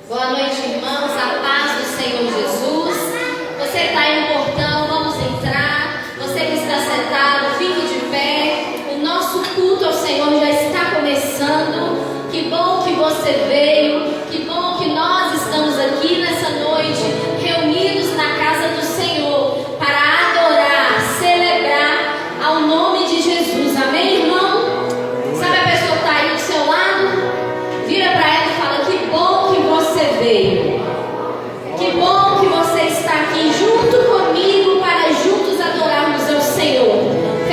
Boa noite, irmãos, a paz do Senhor Jesus. Você que está aí no portão, vamos entrar. Você que está sentado, fique de pé. O nosso culto ao Senhor já está começando. Que bom que você veio. Que bom que nós estamos aqui nessa noite, reunidos na casa do Senhor, para adorar, celebrar ao nome de Jesus. Amém, irmão? Sabe a pessoa que está aí do seu lado? Vira para ela e fala: que bom que você veio. Que bom que você está aqui junto comigo para juntos adorarmos ao Senhor.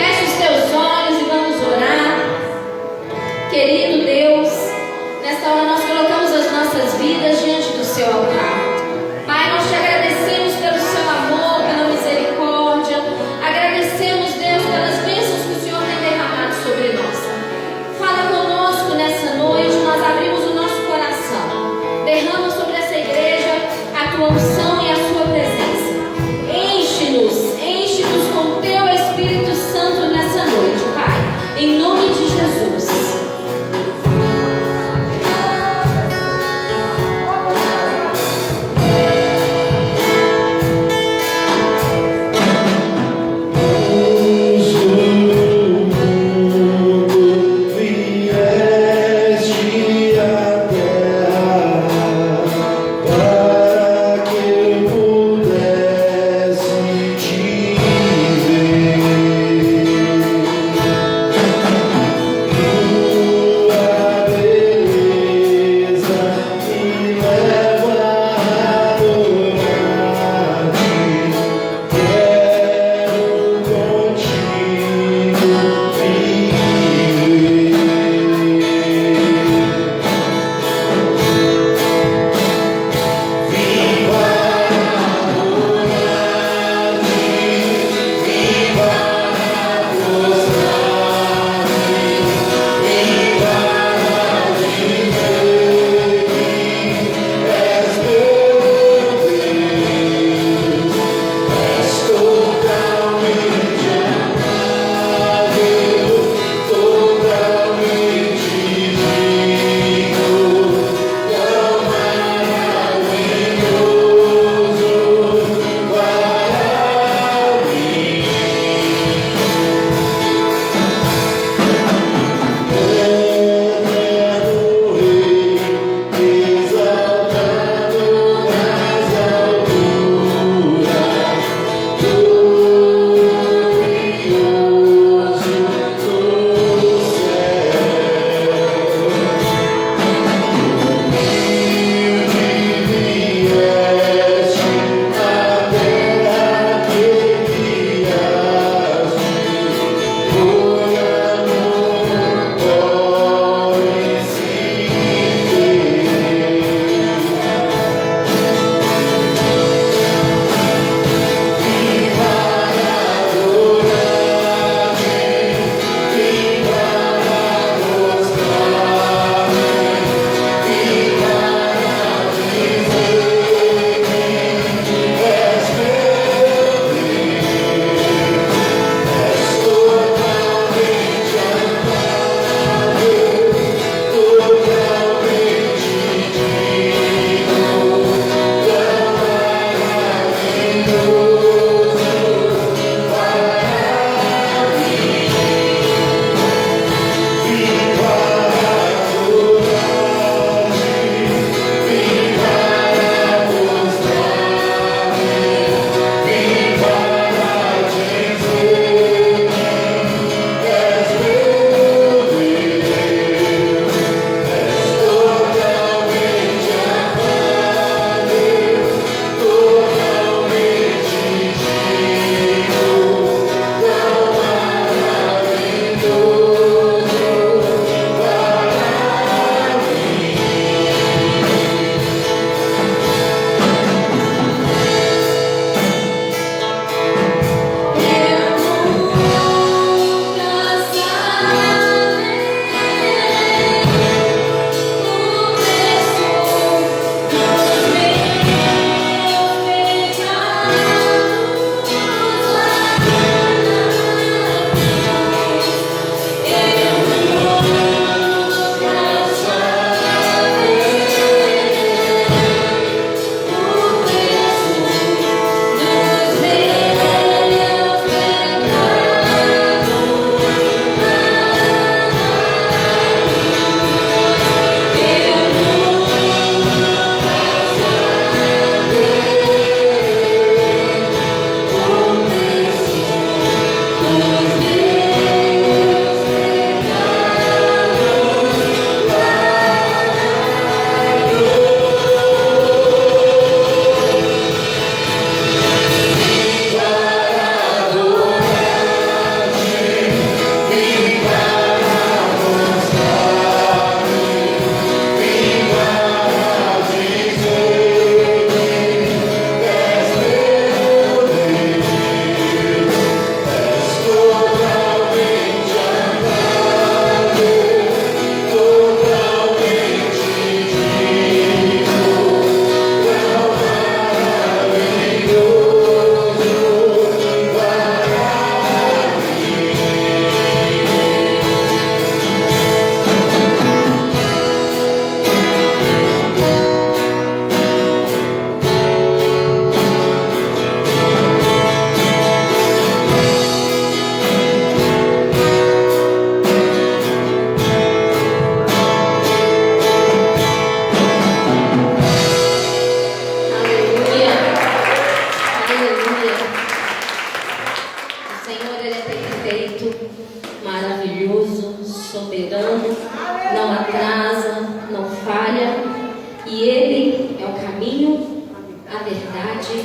é o caminho, a verdade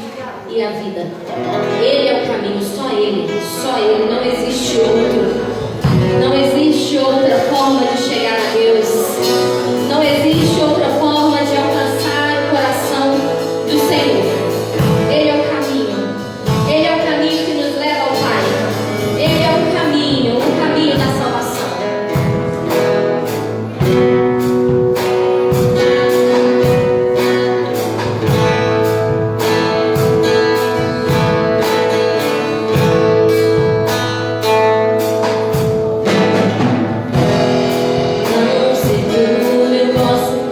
e a vida. Ele é o caminho, só Ele, não existe outro. Não existe outra forma de chegar a Deus. Não existe outra forma de alcançar o coração do Senhor. Ele é o caminho. Ele é o caminho que nos leva ao Pai. Ele é o caminho da salvação. Não se turbe o vosso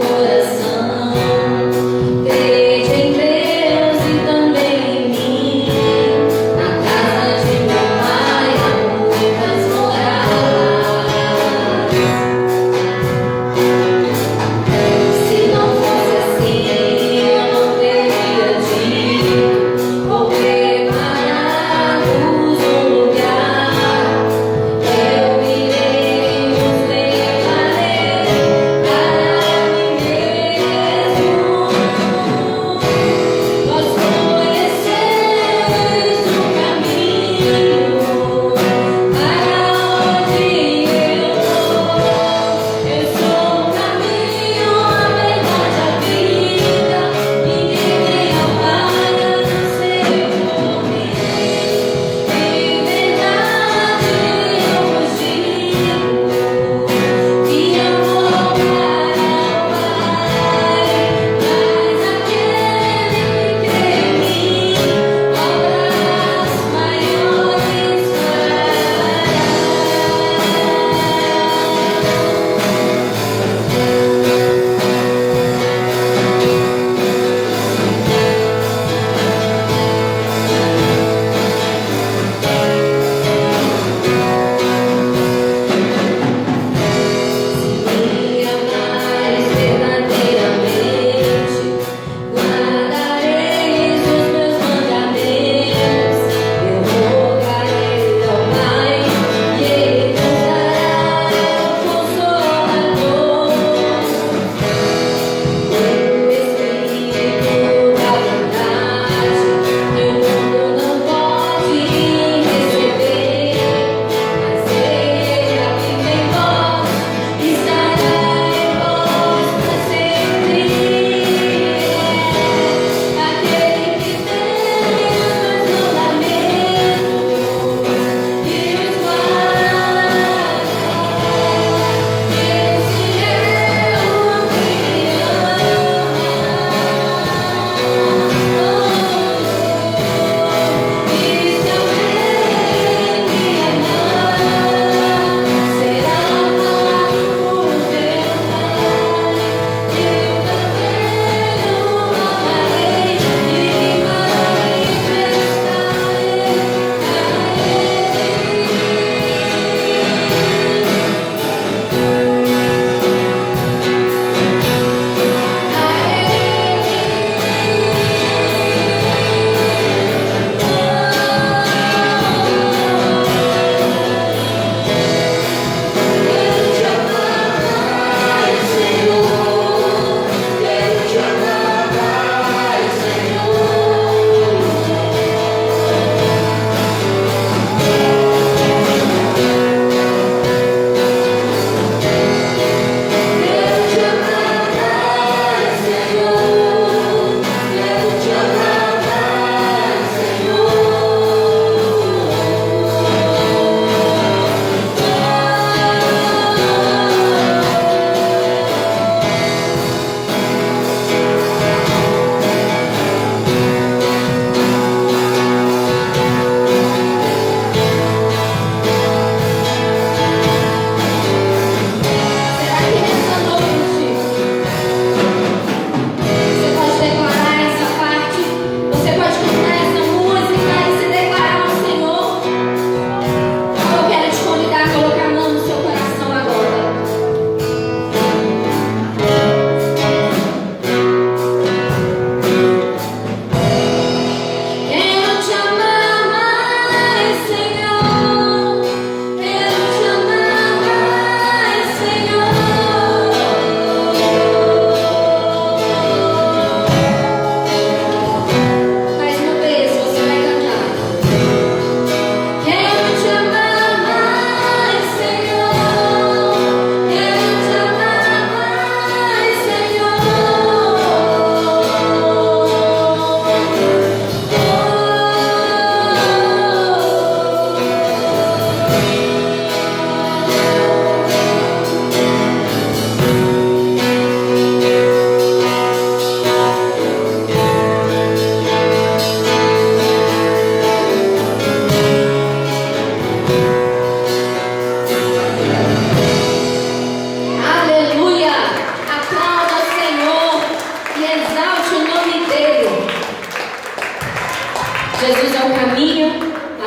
Jesus é o caminho,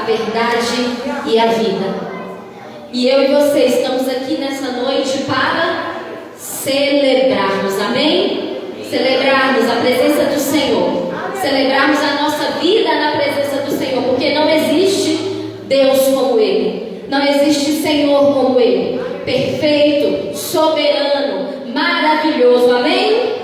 a verdade e a vida. E eu e você estamos aqui nessa noite para celebrarmos, amém? Celebrarmos a presença do Senhor, celebrarmos a nossa vida na presença do Senhor, porque não existe Deus como Ele, não existe Senhor como Ele, perfeito, soberano, maravilhoso, amém?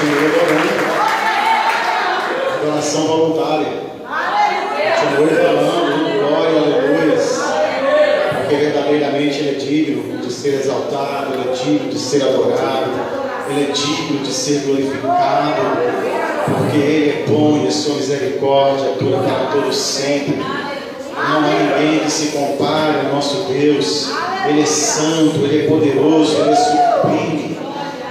Continue adorando. Adoração voluntária. Continue falando, glória, aleluia. Porque verdadeiramente Ele é digno de ser exaltado, Ele é digno de ser adorado, Ele é digno de ser glorificado, porque Ele é bom e a sua misericórdia dura para todos sempre. Não há ninguém que se compare ao nosso Deus. Ele é santo, Ele é poderoso, Ele é sublime.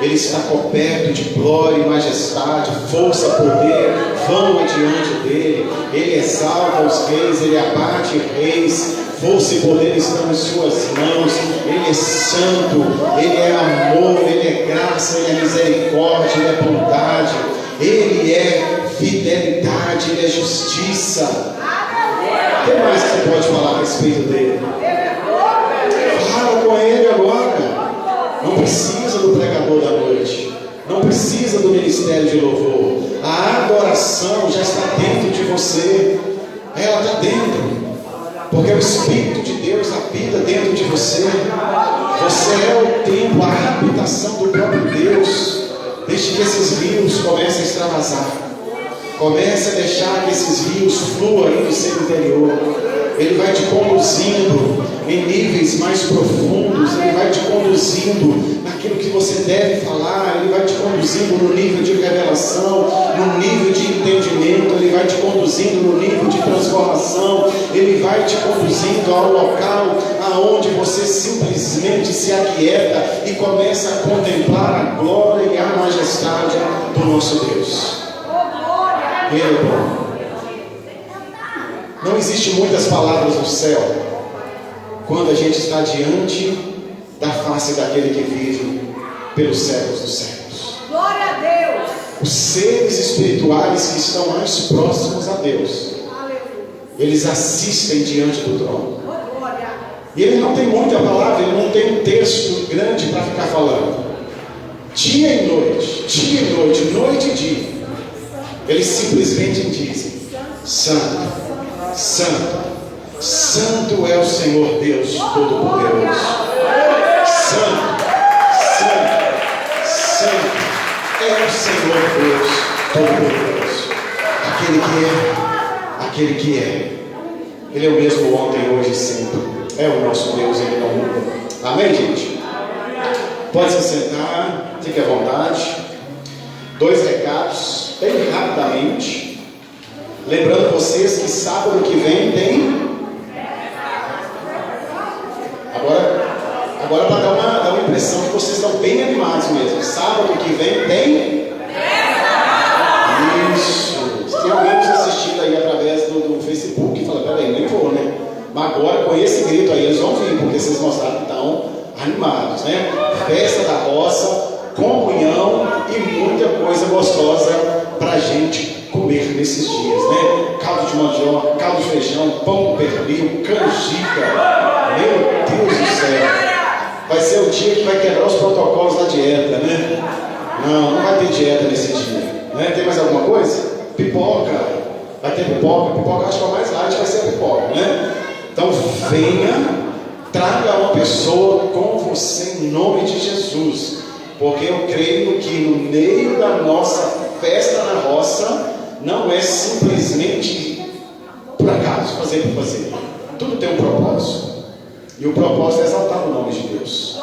Ele está coberto de glória e majestade, força, poder, vão adiante dele. Ele exalta os reis, Ele abate reis. Força e poder estão em suas mãos. Ele é santo, Ele é amor, Ele é graça, Ele é misericórdia, Ele é bondade, Ele é fidelidade, Ele é justiça. O que mais você pode falar a respeito dele? Fala com Ele agora. Não precisa do pregador da noite, não precisa do ministério de louvor. A adoração já está dentro de você. Ela está dentro, porque o Espírito de Deus habita dentro de você. Você é o templo, a habitação do próprio Deus. Deixe que esses rios comecem a extravasar. Comece a deixar que esses rios fluam aí do seu interior. Ele vai te conduzindo em níveis mais profundos. Ele vai te conduzindo naquilo que você deve falar. Ele vai te conduzindo no nível de revelação, no nível de entendimento. Ele vai te conduzindo no nível de transformação. Ele vai te conduzindo ao local aonde você simplesmente se aquieta e começa a contemplar a glória e a majestade do nosso Deus. Ele é bom. Não existe muitas palavras no céu quando a gente está diante da face daquele que vive pelos séculos dos séculos. Glória a Deus. Os seres espirituais que estão mais próximos a Deus, eles assistem diante do trono. E ele não tem muita palavra, ele não tem um texto grande para ficar falando. Dia e noite, noite e dia, eles simplesmente dizem: Santo, Santo, Santo é o Senhor Deus Todo-Poderoso. Santo, Santo, Santo é o Senhor Deus Todo-Poderoso. Aquele que é. Ele é o mesmo ontem, hoje e sempre. É o nosso Deus, Ele não muda. Amém, gente? Pode se sentar, fique à vontade. 2 recados, bem rapidamente. Lembrando vocês que sábado que vem tem. Agora para dar uma impressão que vocês estão bem animados mesmo. Sábado que vem tem. Isso. Tem alguém nos assistindo aí através do Facebook e fala: peraí, nem vou, né? Mas agora com esse grito aí eles vão vir, porque vocês mostraram que estão animados, né? Festa da roça, comunhão e muita coisa gostosa para a gente comer nesses dias, né? Caldo de mandioca, caldo de feijão, pão com pernil, canjica. Meu Deus do céu! Vai ser o dia que vai quebrar os protocolos da dieta, né? Não vai ter dieta nesse dia, né? Tem mais alguma coisa? Pipoca, vai ter pipoca acho que a mais light vai ser a pipoca, né? Então venha, traga uma pessoa com você em nome de Jesus, porque eu creio que no meio da nossa festa na roça não é simplesmente por acaso, fazer por fazer. Tudo tem um propósito, e o propósito é exaltar o nome de Deus.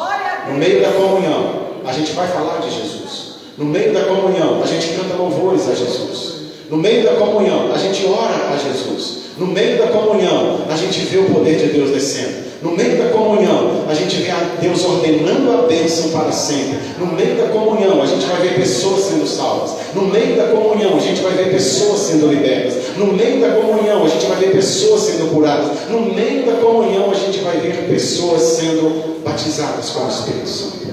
No meio da comunhão a gente vai falar de Jesus. No meio da comunhão a gente canta louvores a Jesus. No meio da comunhão a gente ora a Jesus. No meio da comunhão a gente vê o poder de Deus descendo. No meio da comunhão a gente vê Deus ordenando a bênção para sempre. No meio da comunhão a gente vai ver pessoas sendo salvas. No meio da comunhão a gente vai ver pessoas sendo libertas. No meio da comunhão a gente vai ver pessoas sendo curadas. No meio da comunhão a gente vai ver pessoas sendo batizadas com o Espírito Santo.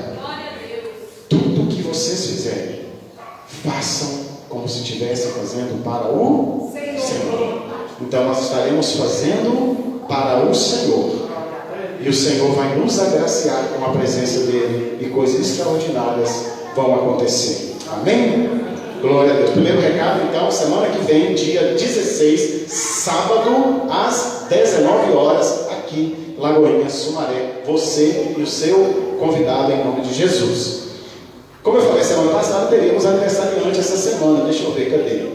Tudo que vocês fizerem, façam como se estivessem fazendo para o Senhor. Então nós estaremos fazendo para o Senhor. E o Senhor vai nos agraciar com a presença dEle, e coisas extraordinárias vão acontecer. Amém? Glória a Deus. Primeiro recado, então, semana que vem, dia 16, sábado, às 19 horas, aqui, Lagoinha, Sumaré. Você e o seu convidado, em nome de Jesus. Como eu falei semana passada, teríamos aniversariante essa semana. Deixa eu ver, cadê?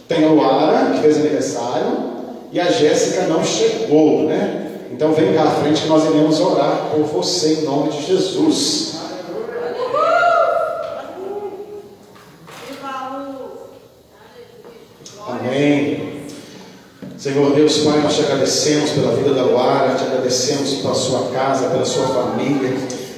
Tem a Luara, que fez aniversário, e a Jéssica não chegou, né? Então vem cá à frente que nós iremos orar por você em nome de Jesus. Amém. Senhor Deus, Pai, nós te agradecemos pela vida da Luara, te agradecemos pela sua casa, pela sua família.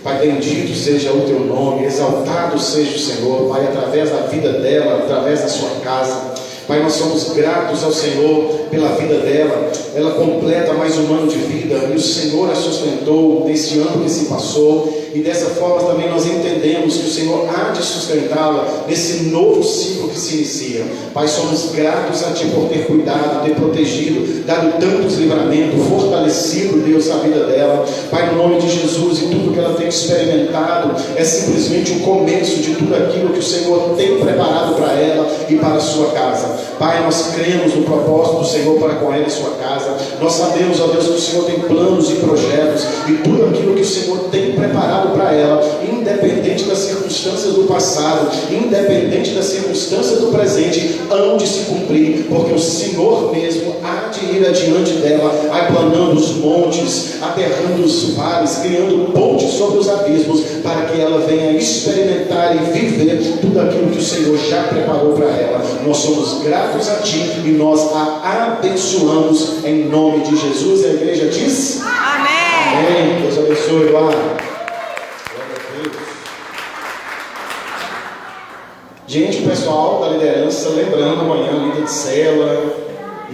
Pai, bendito seja o teu nome, exaltado seja o Senhor, Pai, através da vida dela, através da sua casa. Pai, nós somos gratos ao Senhor pela vida dela. Ela completa mais um ano de vida e o Senhor a sustentou nesse ano que se passou. E dessa forma também nós entendemos que o Senhor há de sustentá-la nesse novo ciclo que se inicia. Pai, somos gratos a Ti por ter cuidado, ter protegido, dado tantos livramentos, fortalecido, Deus, a vida dela. Pai, no nome de Jesus, e tudo que ela tem experimentado é simplesmente o começo de tudo aquilo que o Senhor tem preparado para ela e para a sua casa. Pai, nós cremos no propósito do Senhor para com ela e sua casa. Nós sabemos, ó Deus, que o Senhor tem planos e projetos e tudo aquilo que o Senhor tem preparado para ela, independente das circunstâncias do passado, independente das circunstâncias do presente, hão de se cumprir, porque o Senhor mesmo há de ir adiante dela, aplanando os montes, aterrando os vales, criando pontes sobre os abismos, para que ela venha experimentar e viver tudo aquilo que o Senhor já preparou para ela. Nós somos gratos a Ti e nós a abençoamos em nome de Jesus. E a igreja diz: amém. Amém. Deus abençoe, Glória. Gente, o pessoal da liderança, lembrando amanhã, líder de célula,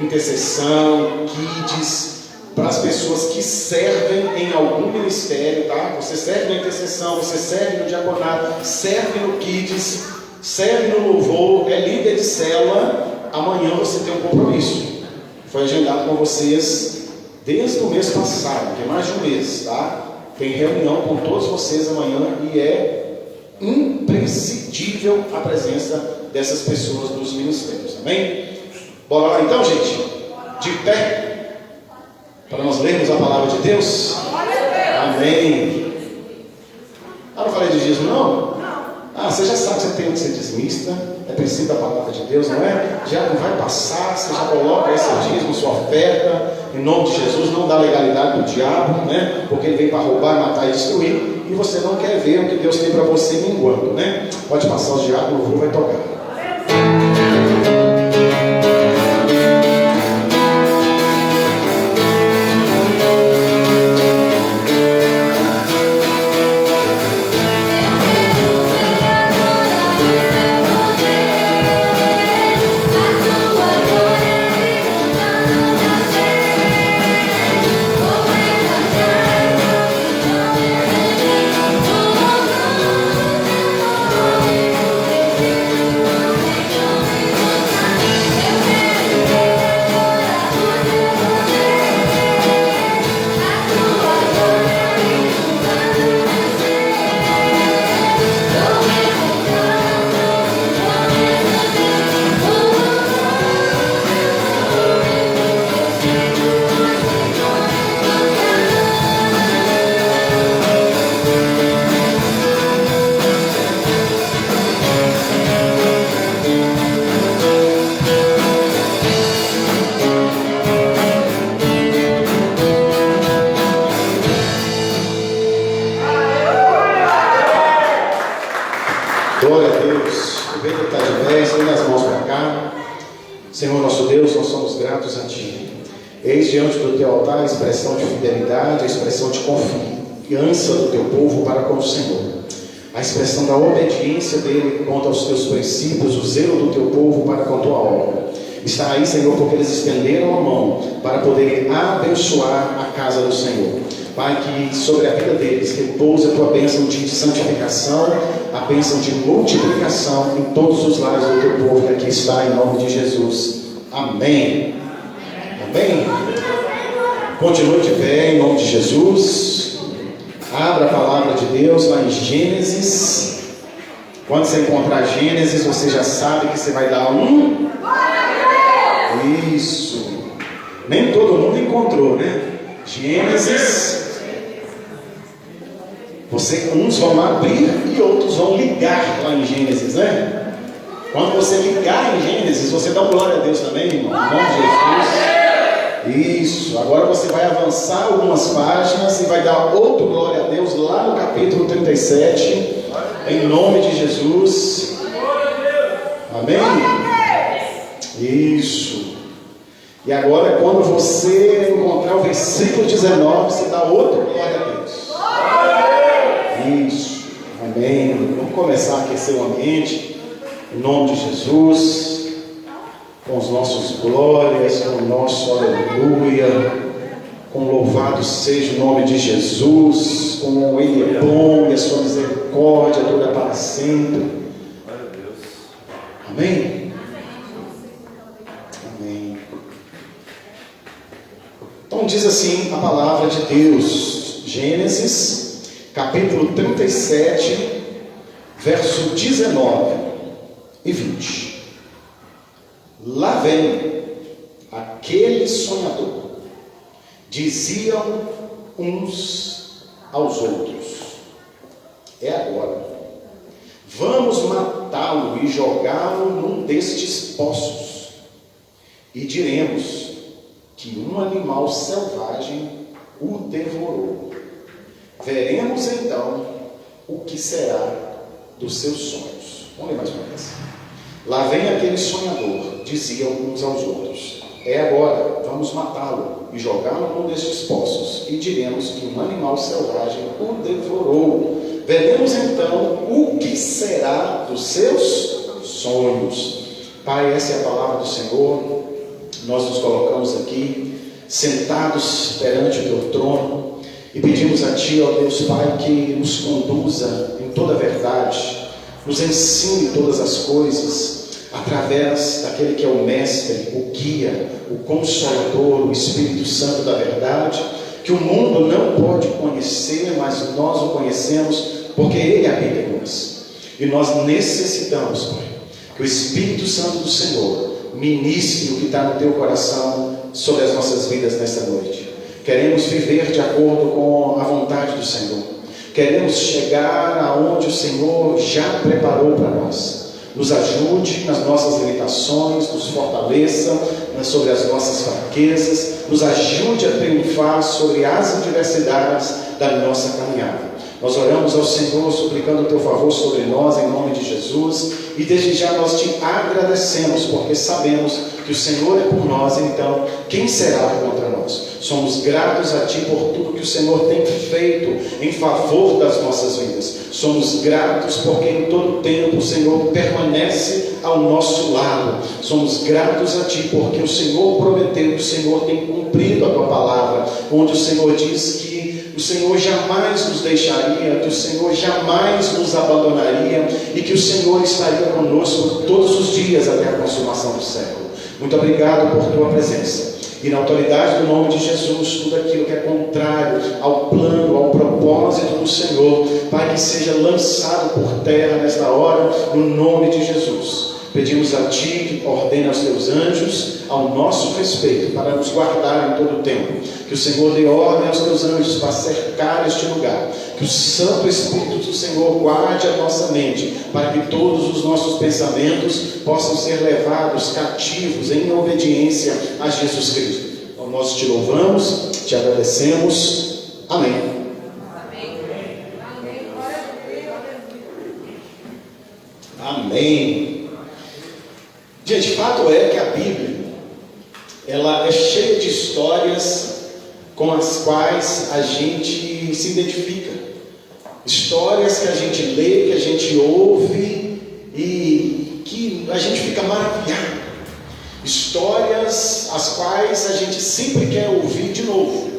intercessão, kids, para as pessoas que servem em algum ministério, tá? Você serve na intercessão, você serve no diaconato, serve no kids, serve no louvor, é líder de célula. Amanhã você tem um compromisso. Foi agendado com vocês desde o mês passado, tem mais de um mês, tá? Tem reunião com todos vocês amanhã e é imprescindível a presença dessas pessoas dos ministérios, amém? Bora lá então, gente, de pé, para nós lermos a palavra de Deus. Amém. Ah, não falei de dízimo não? Ah, você já sabe que você tem que ser dizimista, é preciso da palavra de Deus, não é? Já não vai passar, você já coloca esse dízimo, sua oferta, em nome de Jesus. Não dá legalidade do diabo, né? Porque ele vem para roubar, matar e destruir, e você não quer ver o que Deus tem para você minguando, né? Pode passar os diabos, o louvor vai tocar. Glória a Deus. Aproveita que está de pé, estenda as mãos para cá. Senhor nosso Deus, nós somos gratos a Ti. Eis diante do Teu altar a expressão de fidelidade, a expressão de confiança do Teu povo para com o Senhor, a expressão da obediência dele quanto aos Teus princípios, o zelo do Teu povo para com a Tua obra. Está aí, Senhor, porque eles estenderam a mão para poderem abençoar a casa do Senhor. Pai, que sobre a vida deles repouse a Tua bênção de santificação, a bênção de multiplicação em todos os lares do Teu povo que aqui está, em nome de Jesus. Amém. Amém. Continue de pé, em nome de Jesus. Abra a palavra de Deus lá em Gênesis. Quando você encontrar Gênesis, você já sabe que você vai dar um... Isso. Nem todo mundo encontrou, né? Gênesis. Uns vão abrir e outros vão ligar Gênesis, né? Quando você ligar em Gênesis, você dá glória a Deus também, irmão, em nome de Jesus. Isso, agora você vai avançar algumas páginas e vai dar outro glória a Deus lá no capítulo 37, em nome de Jesus. Amém? Isso. E agora, quando você encontrar o versículo 19, você dá outro glória a Deus. Isso. Amém. Vamos começar a aquecer o ambiente, em nome de Jesus, com os nossos glórias, com o nosso aleluia, com louvado seja o nome de Jesus, com Ele é bom e a sua misericórdia dura para sempre. Amém? Amém. Então diz assim a palavra de Deus, Gênesis, capítulo 37, verso 19 e 20. Lá vem aquele sonhador, diziam uns aos outros: é agora, vamos matá-lo e jogá-lo num destes poços, e diremos que um animal selvagem o devorou. Veremos então o que será dos seus sonhos. Vamos ler mais uma vez. Lá vem aquele sonhador, diziam uns aos outros: é agora, vamos matá-lo e jogá-lo num destes poços, e diremos que um animal selvagem o devorou. Veremos então o que será dos seus sonhos. Pai, essa é a palavra do Senhor. Nós nos colocamos aqui, sentados perante o Teu trono, e pedimos a Ti, ó Deus Pai, que nos conduza em toda a verdade, nos ensine todas as coisas, através daquele que é o Mestre, o Guia, o Consolador, o Espírito Santo da verdade, que o mundo não pode conhecer, mas nós o conhecemos, porque Ele habita em nós. E nós necessitamos, Pai, que o Espírito Santo do Senhor ministre o que está no Teu coração sobre as nossas vidas nesta noite. Queremos viver de acordo com a vontade do Senhor. Queremos chegar aonde o Senhor já preparou para nós. Nos ajude nas nossas limitações, nos fortaleça sobre as nossas fraquezas, nos ajude a triunfar sobre as adversidades da nossa caminhada. Nós oramos ao Senhor, suplicando o Teu favor sobre nós, em nome de Jesus, e desde já nós Te agradecemos, porque sabemos que o Senhor é por nós, então quem será contra nós? Somos gratos a Ti por tudo que o Senhor tem feito em favor das nossas vidas. Somos gratos porque em todo tempo o Senhor permanece ao nosso lado. Somos gratos a Ti porque o Senhor prometeu, que o Senhor tem cumprido a Tua palavra, onde o Senhor diz que o Senhor jamais nos deixaria, que o Senhor jamais nos abandonaria e que o Senhor estaria conosco todos os dias até a consumação do século. Muito obrigado por Tua presença. E na autoridade do nome de Jesus, tudo aquilo que é contrário ao plano, ao propósito do Senhor, Pai, que seja lançado por terra nesta hora, no nome de Jesus. Pedimos a Ti que ordene aos Teus anjos ao nosso respeito, para nos guardar em todo o tempo. Que o Senhor dê ordem aos Teus anjos para cercar este lugar. Que o Santo Espírito do Senhor guarde a nossa mente, para que todos os nossos pensamentos possam ser levados cativos em obediência a Jesus Cristo. Então nós Te louvamos, Te agradecemos. Amém. Amém. Gente, fato é que a Bíblia, ela é cheia de histórias com as quais a gente se identifica. Histórias que a gente lê, que a gente ouve e que a gente fica maravilhado. Histórias as quais a gente sempre quer ouvir de novo.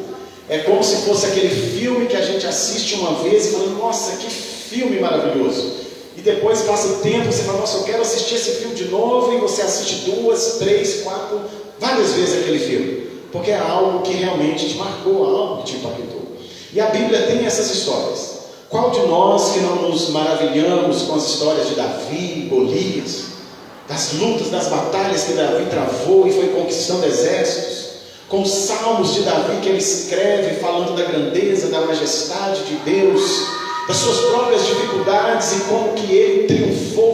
É como se fosse aquele filme que a gente assiste uma vez e fala: nossa, que filme maravilhoso. E depois passa o tempo, você fala: nossa, eu quero assistir esse filme de novo. E você assiste 2, 3, 4, várias vezes aquele filme, porque é algo que realmente te marcou, algo que te impactou. E a Bíblia tem essas histórias. Qual de nós que não nos maravilhamos com as histórias de Davi, Golias, das lutas, das batalhas que Davi travou e foi conquistando exércitos, com os salmos de Davi que ele escreve falando da grandeza, da majestade de Deus, das suas próprias dificuldades e como que ele triunfou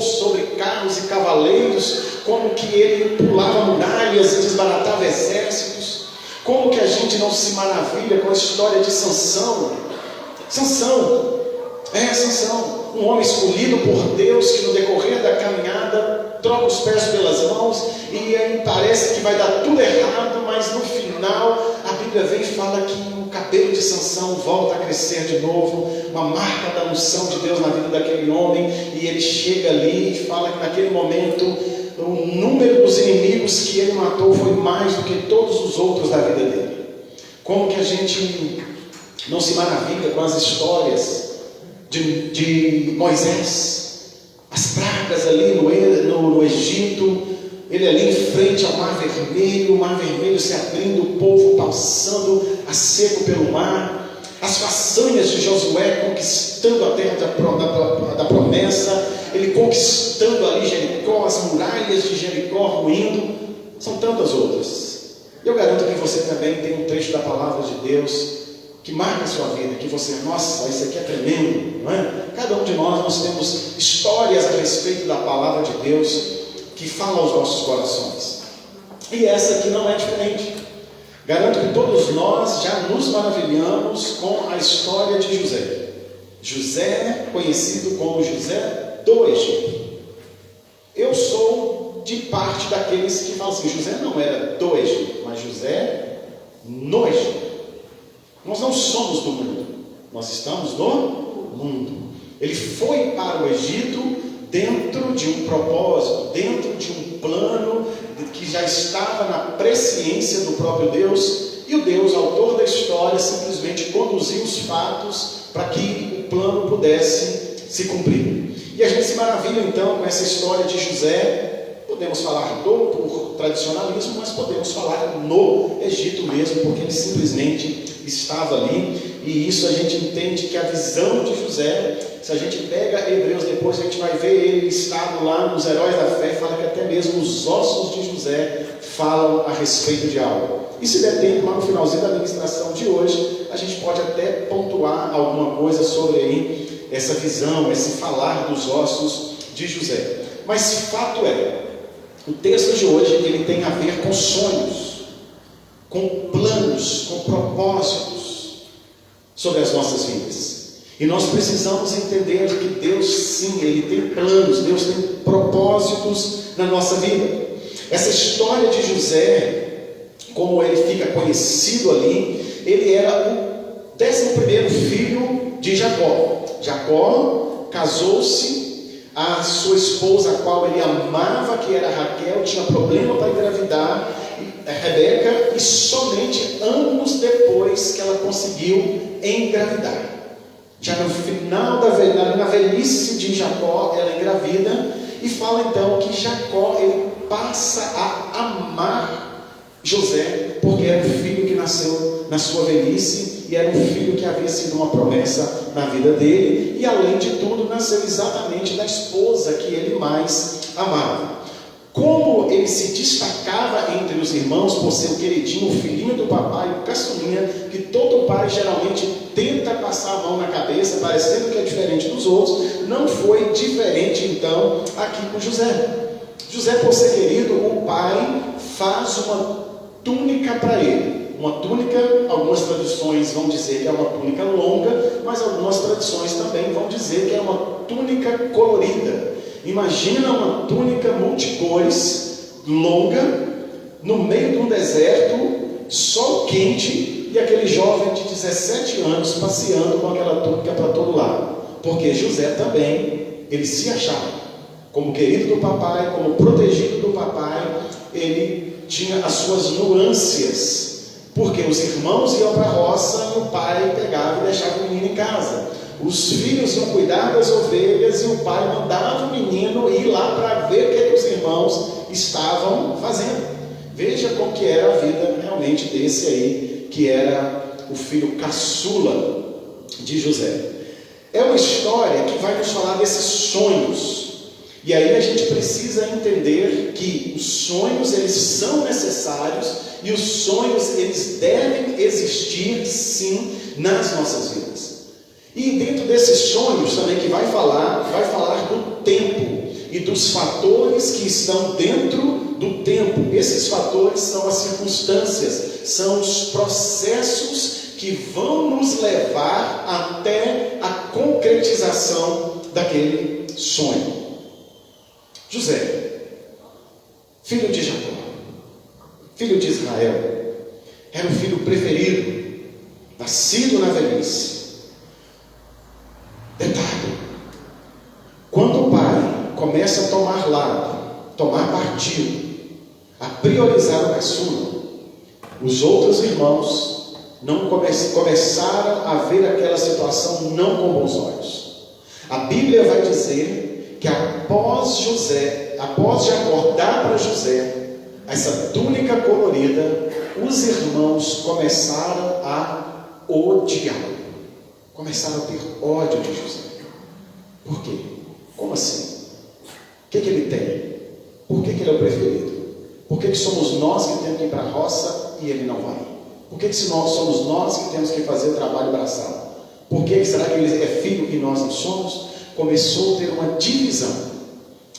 carros e cavaleiros, como que ele pulava muralhas e desbaratava exércitos. Como que a gente não se maravilha com a história de Sansão? Sansão, um homem escolhido por Deus, que no decorrer da caminhada troca os pés pelas mãos, e aí parece que vai dar tudo errado, mas no final a Bíblia vem e fala que o cabelo de Sansão volta a crescer de novo, uma marca da unção de Deus na vida daquele homem, e ele chega ali e fala que naquele momento o número dos inimigos que ele matou foi mais do que todos os outros da vida dele. Como que a gente não se maravilha com as histórias de Moisés, as pragas ali no Egito, ele ali em frente ao Mar Vermelho, o Mar Vermelho se abrindo, o povo passando a seco pelo mar, as façanhas de Josué conquistando a terra da promessa, ele conquistando ali Jericó, as muralhas de Jericó ruindo, são tantas outras. Eu garanto que você também tem um trecho da palavra de Deus que marca a sua vida, que você, nossa, isso aqui é tremendo, não é? Cada um de nós temos histórias a respeito da palavra de Deus que fala aos nossos corações. E essa aqui não é diferente. Garanto que todos nós já nos maravilhamos com a história de José. José, conhecido como José do Egito. Eu sou de parte daqueles que falam assim, José não era do Egito, mas José no Egito. Nós não somos do mundo, nós estamos no mundo. Ele foi para o Egito dentro de um propósito, dentro de um plano que já estava na presciência do próprio Deus, e o Deus, autor da história, simplesmente conduziu os fatos para que o plano pudesse se cumprir. E a gente se maravilha então com essa história de José. Podemos falar por tradicionalismo, mas podemos falar no Egito mesmo, porque ele simplesmente estava ali. E isso a gente entende que a visão de José, se a gente pega Hebreus depois, a gente vai ver ele listado lá nos Heróis da Fé, fala que até mesmo os ossos de José falam a respeito de algo. E se der tempo, lá no finalzinho da ministração de hoje, a gente pode até pontuar alguma coisa sobre aí essa visão, esse falar dos ossos de José. Mas fato é, o texto de hoje ele tem a ver com sonhos, com planos, com propósitos sobre as nossas vidas. E nós precisamos entender que Deus sim, Ele tem planos, Deus tem propósitos na nossa vida. Essa história de José, como ele fica conhecido ali, ele era o 11º filho de Jacó. Jacó casou-se. A sua esposa, a qual ele amava, que era Raquel, tinha problema para engravidar, Rebeca, e somente anos depois que ela conseguiu engravidar. Já no final na velhice de Jacó, ela engravida, e fala então que Jacó ele passa a amar José, porque era um filho que nasceu na sua velhice, e era um filho que havia sido uma promessa na vida dele, e além de tudo nasceu exatamente da esposa que ele mais amava. Como ele se destacava entre os irmãos por ser o queridinho, o filhinho do papai, o caçulinha, que todo pai geralmente tenta passar a mão na cabeça, parecendo que é diferente dos outros, não foi diferente então aqui com José. José, por ser querido, o pai faz uma túnica para ele. Uma túnica, algumas tradições vão dizer que é uma túnica longa, mas algumas tradições também vão dizer que é uma túnica colorida. Imagina uma túnica multicores, longa, no meio de um deserto, sol quente, e aquele jovem de 17 anos passeando com aquela túnica para todo lado. Porque José também, ele se achava como querido do papai, como protegido do papai, ele tinha as suas nuances. Porque os irmãos iam para a roça e o pai pegava e deixava o menino em casa. Os filhos iam cuidar das ovelhas e o pai mandava o menino ir lá para ver o que os irmãos estavam fazendo. Veja como que era a vida realmente desse aí, que era o filho caçula de José. É uma história que vai nos falar desses sonhos. E aí a gente precisa entender que os sonhos eles são necessários e os sonhos eles devem existir sim nas nossas vidas. E dentro desses sonhos também que vai falar do tempo. e dos fatores que estão dentro do tempo. Esses fatores são as circunstâncias, são os processos que vão nos levar até a concretização daquele sonho. José, filho de Jacó, filho de Israel, era o filho preferido, nascido na velhice. Detalhe: quando o pai começa a tomar lado, tomar partido, a priorizar o caçula, os outros irmãos não começaram a ver aquela situação não com bons olhos. A Bíblia vai dizer que após Jacó dar para José essa túnica colorida, os irmãos começaram a odiá-lo, começaram a ter ódio de José. Por quê? Como assim? O que ele tem? Por que ele é o preferido? Por que somos nós que temos que ir para a roça e ele não vai? Por que somos nós que temos que fazer o trabalho braçal? Por que será que ele é filho e nós não somos? Começou a ter uma divisão.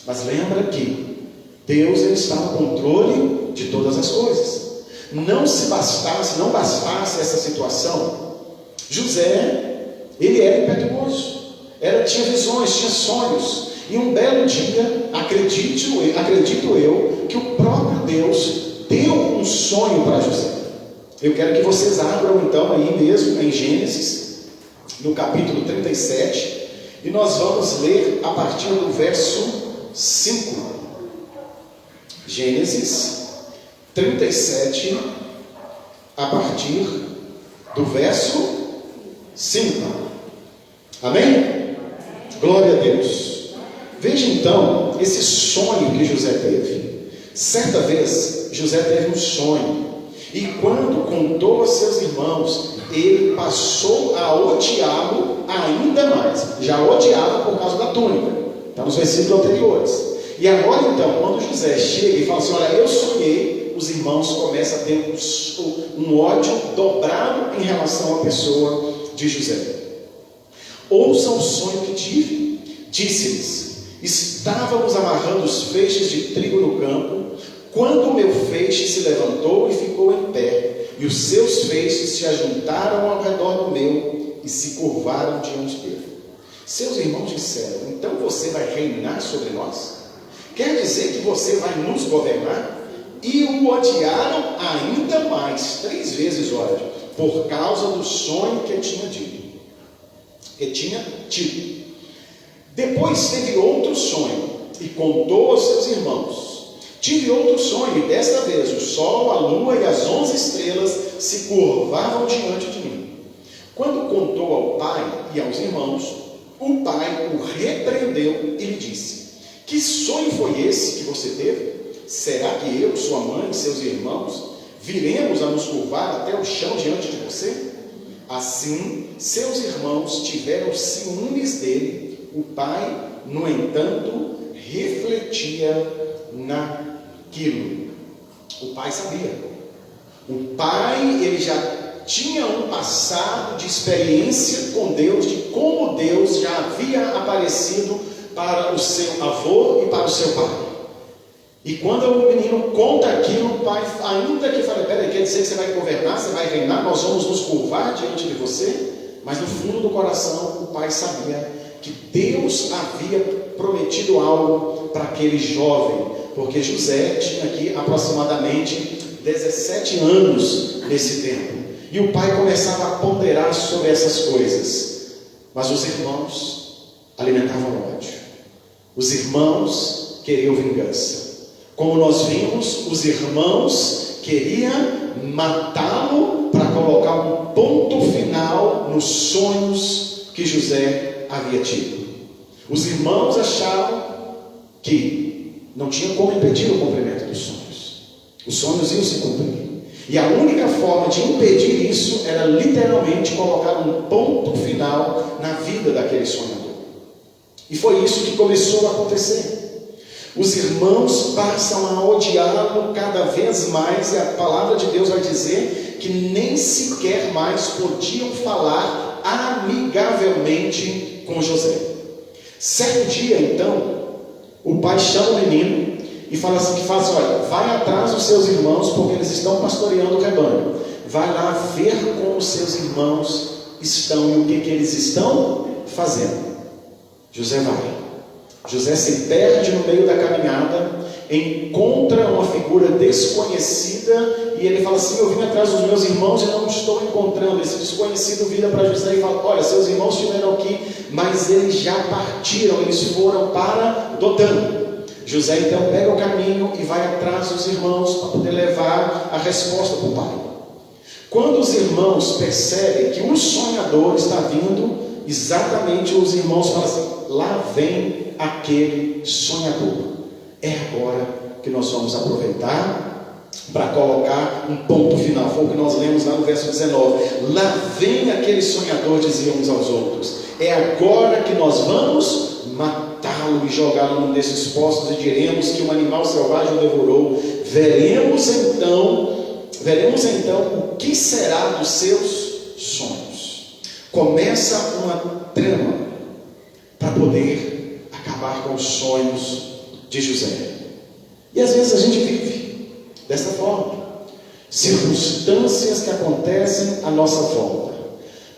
Mas lembra que Deus está no controle de todas as coisas. Não bastasse essa situação, José, ele era impetuoso, tinha visões, tinha sonhos. E um belo dia, acredito eu, que o próprio Deus deu um sonho para José. Eu quero que vocês abram então aí mesmo em Gênesis, no capítulo 37, e nós vamos ler a partir do verso 5. Gênesis 37, a partir do verso 5. Amém? Glória a Deus. Veja então esse sonho que José teve. Certa vez, José teve um sonho, e quando contou a seus irmãos, ele passou a odiá-lo ainda mais. Já odiava por causa da túnica, está nos versículos anteriores. E agora então, quando José chega e fala assim: olha, eu sonhei, os irmãos começam a ter um ódio dobrado em relação à pessoa de José. Ouçam o sonho que tive. Disse-lhes: estávamos amarrando os feixes de trigo no campo, quando o meu feixe se levantou e ficou em pé, e os seus feixes se ajuntaram ao redor do meu e se curvaram diante dele. Seus irmãos disseram: então você vai reinar sobre nós? Quer dizer que você vai nos governar? E o odiaram ainda mais, 3 vezes ódio, por causa do sonho que tinha tido. Depois teve outro sonho e contou aos seus irmãos: tive outro sonho, e desta vez o sol, a lua e as 11 estrelas se curvavam diante de mim. Quando contou ao pai e aos irmãos, o pai o repreendeu e lhe disse: que sonho foi esse que você teve? Será que eu, sua mãe e seus irmãos viremos a nos curvar até o chão diante de você? Assim, seus irmãos tiveram ciúmes dele. O pai, no entanto, refletia naquilo. O pai sabia. O pai, ele já tinha um passado de experiência com Deus, de como Deus já havia aparecido para o seu avô e para o seu pai. E quando o menino conta aquilo, o pai, ainda que fala: peraí, quer dizer que você vai governar, você vai reinar, nós vamos nos curvar diante de você? Mas no fundo do coração, o pai sabia que Deus havia prometido algo para aquele jovem, porque José tinha aqui aproximadamente 17 anos nesse tempo, e o pai começava a ponderar sobre essas coisas. Mas os irmãos alimentavam ódio, os irmãos queriam vingança. Como nós vimos, os irmãos queriam matá-lo para colocar um ponto final nos sonhos que José havia tido. Os irmãos achavam que não tinham como impedir o cumprimento dos sonhos. Os sonhos iam se cumprir. E a única forma de impedir isso era literalmente colocar um ponto final na vida daquele sonhador. E foi isso que começou a acontecer. Os irmãos passam a odiá-lo cada vez mais, e a palavra de Deus vai dizer que nem sequer mais podiam falar amigavelmente com José. Certo dia, então, o pai chama o menino e fala assim, olha, vai atrás dos seus irmãos, porque eles estão pastoreando o rebanho. Vai lá ver como os seus irmãos estão e o que eles estão fazendo. José vai. José se perde no meio da caminhada, encontra uma figura desconhecida e ele fala assim, eu vim atrás dos meus irmãos e não estou encontrando. Esse desconhecido vira para José e fala, olha, seus irmãos estiveram aqui, mas eles já partiram, eles foram para Dotã. José então pega o caminho e vai atrás dos irmãos para poder levar a resposta para o pai. Quando os irmãos percebem que um sonhador está vindo, exatamente os irmãos falam assim, lá vem aquele sonhador. É agora que nós vamos aproveitar para colocar um ponto final. Foi o que nós lemos lá no verso 19. Lá vem aquele sonhador, diziam uns aos outros. É agora que nós vamos matá-lo e jogá-lo num desses poços e diremos que um animal selvagem o devorou. Veremos então o que será dos seus sonhos. Começa uma trama para poder acabar com os sonhos de José. E às vezes a gente vive dessa forma. Circunstâncias que acontecem à nossa volta.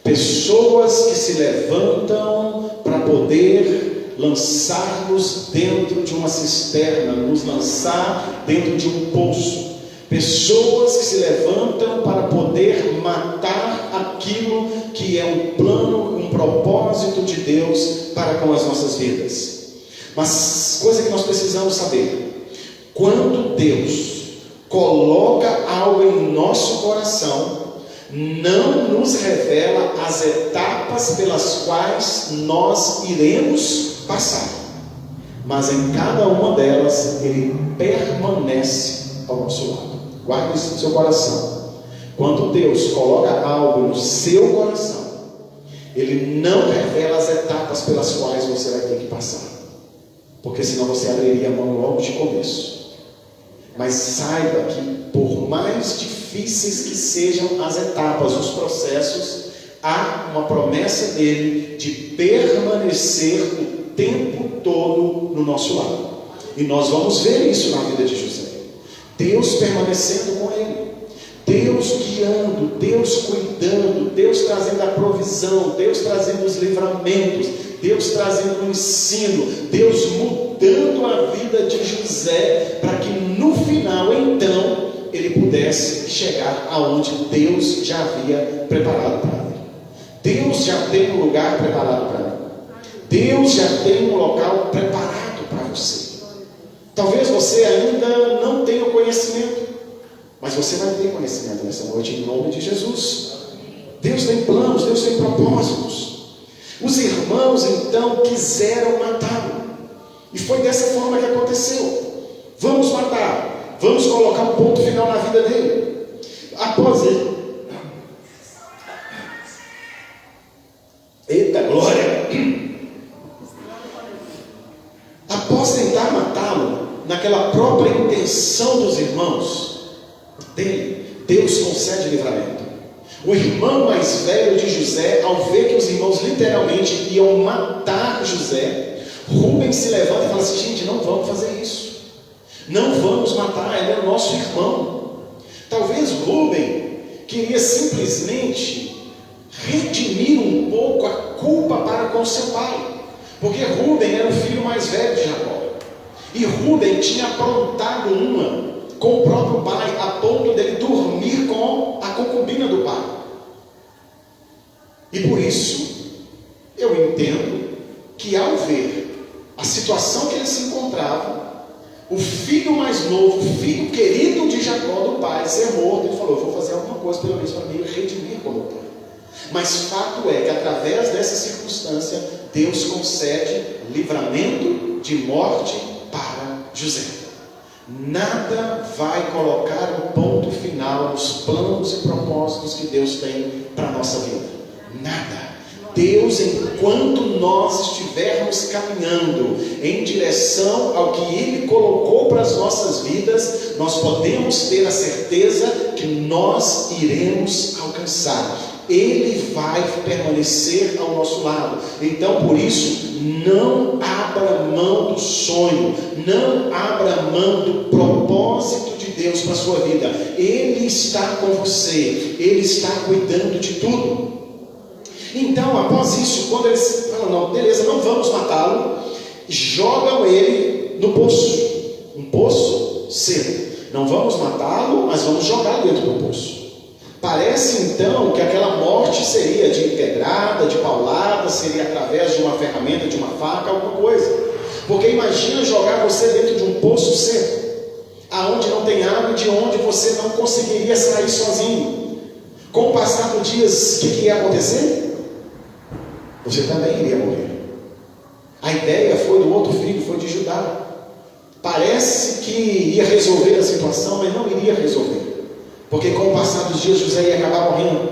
Pessoas que se levantam para poder lançar-nos dentro de uma cisterna, nos lançar dentro de um poço. Pessoas que se levantam para poder matar aquilo que é um plano, um propósito de Deus para com as nossas vidas. Mas coisa que nós precisamos saber: quando Deus coloca algo em nosso coração, não nos revela as etapas pelas quais nós iremos passar, mas em cada uma delas Ele permanece ao nosso lado. Guarde isso no seu coração. Quando Deus coloca algo no seu coração, Ele não revela as etapas pelas quais você vai ter que passar, porque senão você abriria a mão logo de começo. Mas saiba que por mais difíceis que sejam as etapas, os processos, há uma promessa dele de permanecer o tempo todo no nosso lado. E nós vamos ver isso na vida de José. Deus permanecendo com ele, Deus guiando, Deus cuidando, Deus trazendo a provisão, Deus trazendo os livramentos, Deus trazendo o ensino, Deus mudando a vida de José, para que no final, então, ele pudesse chegar aonde Deus já havia preparado para ele. Deus já tem um lugar preparado para ele. Deus já tem um local preparado para você. Talvez você ainda não tenha o conhecimento, mas você vai ter conhecimento nessa noite, em nome de Jesus. Deus tem planos, Deus tem propósitos. Os irmãos então quiseram matá-lo, e foi dessa forma que aconteceu. Vamos matar, vamos colocar um ponto final na vida dele. Após ele, eita glória! Após tentar matá-lo, naquela própria intenção dos irmãos dele, Deus concede livramento. O irmão mais velho de José, ao ver que os irmãos literalmente iam matar José, Rúben se levanta e fala assim: gente, não vamos fazer isso, não vamos matar, ele é o nosso irmão. Talvez Rúben queria simplesmente redimir um pouco a culpa para com seu pai, porque Rúben era o filho mais velho de Jacó, e Rúben tinha aprontado uma com o próprio pai, a ponto dele dormir com a concubina do pai. E por isso, eu entendo que ao ver a situação que ele se encontrava, o filho mais novo, o filho querido de Jacó, do pai, ser morto, ele falou: eu vou fazer alguma coisa pelo menos para me redimir como pai. Mas fato é que através dessa circunstância, Deus concede livramento de morte para José. Nada vai colocar um ponto final nos planos e propósitos que Deus tem para a nossa vida. Nada. Deus, enquanto nós estivermos caminhando em direção ao que Ele colocou para as nossas vidas, nós podemos ter a certeza que nós iremos alcançar. Ele vai permanecer ao nosso lado. Então, por isso, não abra mão do sonho, não abra mão do propósito de Deus para a sua vida. Ele está com você, Ele está cuidando de tudo. Então, após isso, quando eles falam, não, beleza, não vamos matá-lo, jogam ele no poço, um poço seco. Não vamos matá-lo, mas vamos jogar dentro do poço. Parece então que aquela morte seria de pedrada, de paulada, seria através de uma ferramenta, de uma faca, alguma coisa. Porque imagina jogar você dentro de um poço seco, aonde não tem água e de onde você não conseguiria sair sozinho. Com o passar dos dias, o que ia acontecer? Você também iria morrer. A ideia foi do outro filho, foi de Judá. Parece que ia resolver a situação, mas não iria resolver. Porque com o passar dos dias José ia acabar morrendo.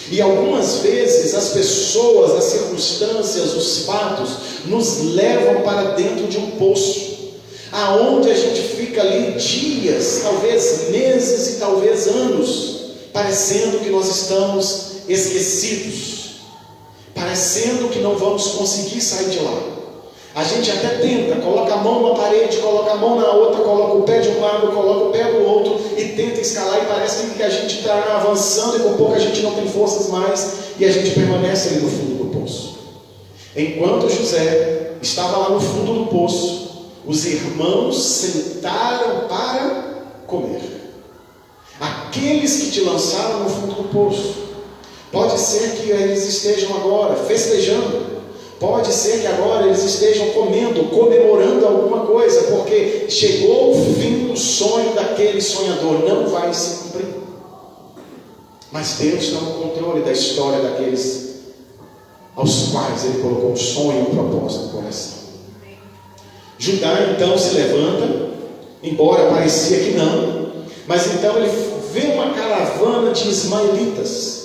E algumas vezes as pessoas, as circunstâncias, os fatos nos levam para dentro de um poço, aonde a gente fica ali dias, talvez meses e talvez anos, parecendo que nós estamos esquecidos, parecendo que não vamos conseguir sair de lá. A gente até tenta, coloca a mão na parede, coloca a mão na outra, coloca o pé de um lado, coloca o pé do outro e tenta escalar, e parece que a gente está avançando e com pouco a gente não tem forças mais e a gente permanece ali no fundo do poço. Enquanto José estava lá no fundo do poço, os irmãos sentaram para comer. Aqueles que te lançaram no fundo do poço, pode ser que eles estejam agora festejando. Pode ser que agora eles estejam comendo, comemorando alguma coisa, porque chegou o fim do sonho daquele sonhador, não vai se cumprir. Mas Deus está no controle da história daqueles aos quais Ele colocou um sonho e um propósito no coração. Judá então se levanta, embora parecia que não, mas então ele vê uma caravana de ismaelitas.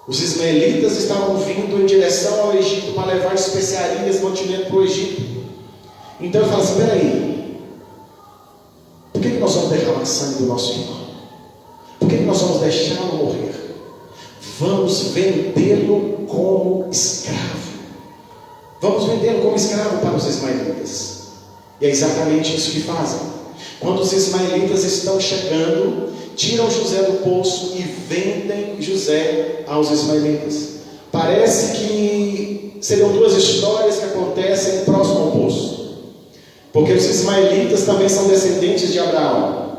Os ismaelitas estavam vindo em direção ao Egito para levar especiarias, mantimento para o Egito. Então ele fala assim, peraí, por que nós vamos derramar sangue do nosso irmão? Por que nós vamos deixá-lo morrer? Vamos vendê-lo como escravo. Vamos vendê-lo como escravo para os ismaelitas. E é exatamente isso que fazem. Quando os ismaelitas estão chegando, tiram José do poço e vendem José aos ismaelitas. Parece que seriam duas histórias que acontecem próximo ao poço, porque os ismaelitas também são descendentes de Abraão,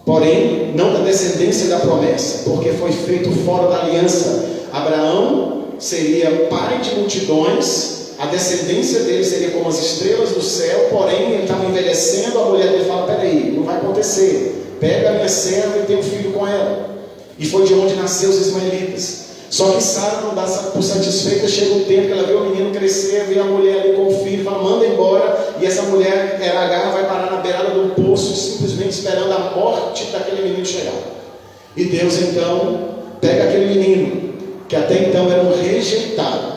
porém não da descendência da promessa, porque foi feito fora da aliança. Abraão seria pai de multidões, a descendência dele seria como as estrelas do céu, porém ele estava envelhecendo. A mulher dele fala, peraí, não vai acontecer, pega a minha serva e tem um filho com ela. E foi de onde nasceu os ismaelitas. Só que Sara não dá por satisfeita. Chega um tempo que ela vê o menino crescer, vê a mulher ali com o filho, fala, manda embora. E essa mulher, Agar, vai parar na beirada do poço, simplesmente esperando a morte daquele menino chegar. E Deus então pega aquele menino, que até então era um rejeitado,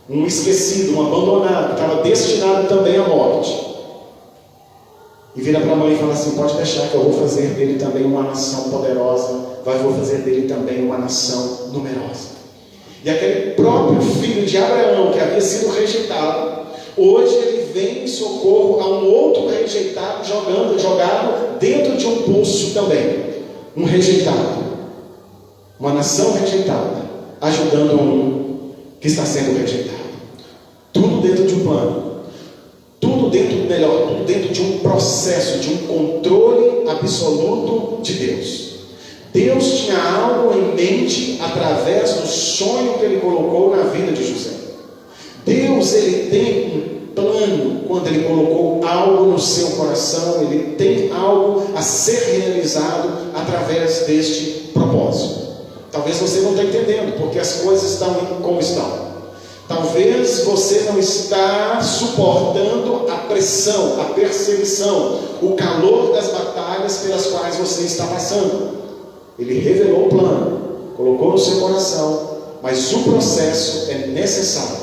um esquecido, um abandonado, que estava destinado também à morte, e vira para a mãe e fala assim, pode deixar que eu vou fazer dele também uma nação poderosa, vou fazer dele também uma nação numerosa. E aquele próprio filho de Abraão, que havia sido rejeitado, hoje ele vem em socorro a um outro rejeitado, jogado dentro de um poço também. Um rejeitado, uma nação rejeitada, ajudando um que está sendo rejeitado. Tudo dentro de um plano, tudo dentro do melhor, tudo dentro de um processo, de um controle absoluto de Deus. Deus tinha algo em mente através do sonho que Ele colocou na vida de José. Deus, Ele tem um plano quando Ele colocou algo no seu coração. Ele tem algo a ser realizado através deste propósito. Talvez você não esteja entendendo porque as coisas estão como estão. Talvez você não está suportando a pressão, a perseguição, o calor das batalhas pelas quais você está passando. Ele revelou o plano, colocou no seu coração, mas o processo é necessário.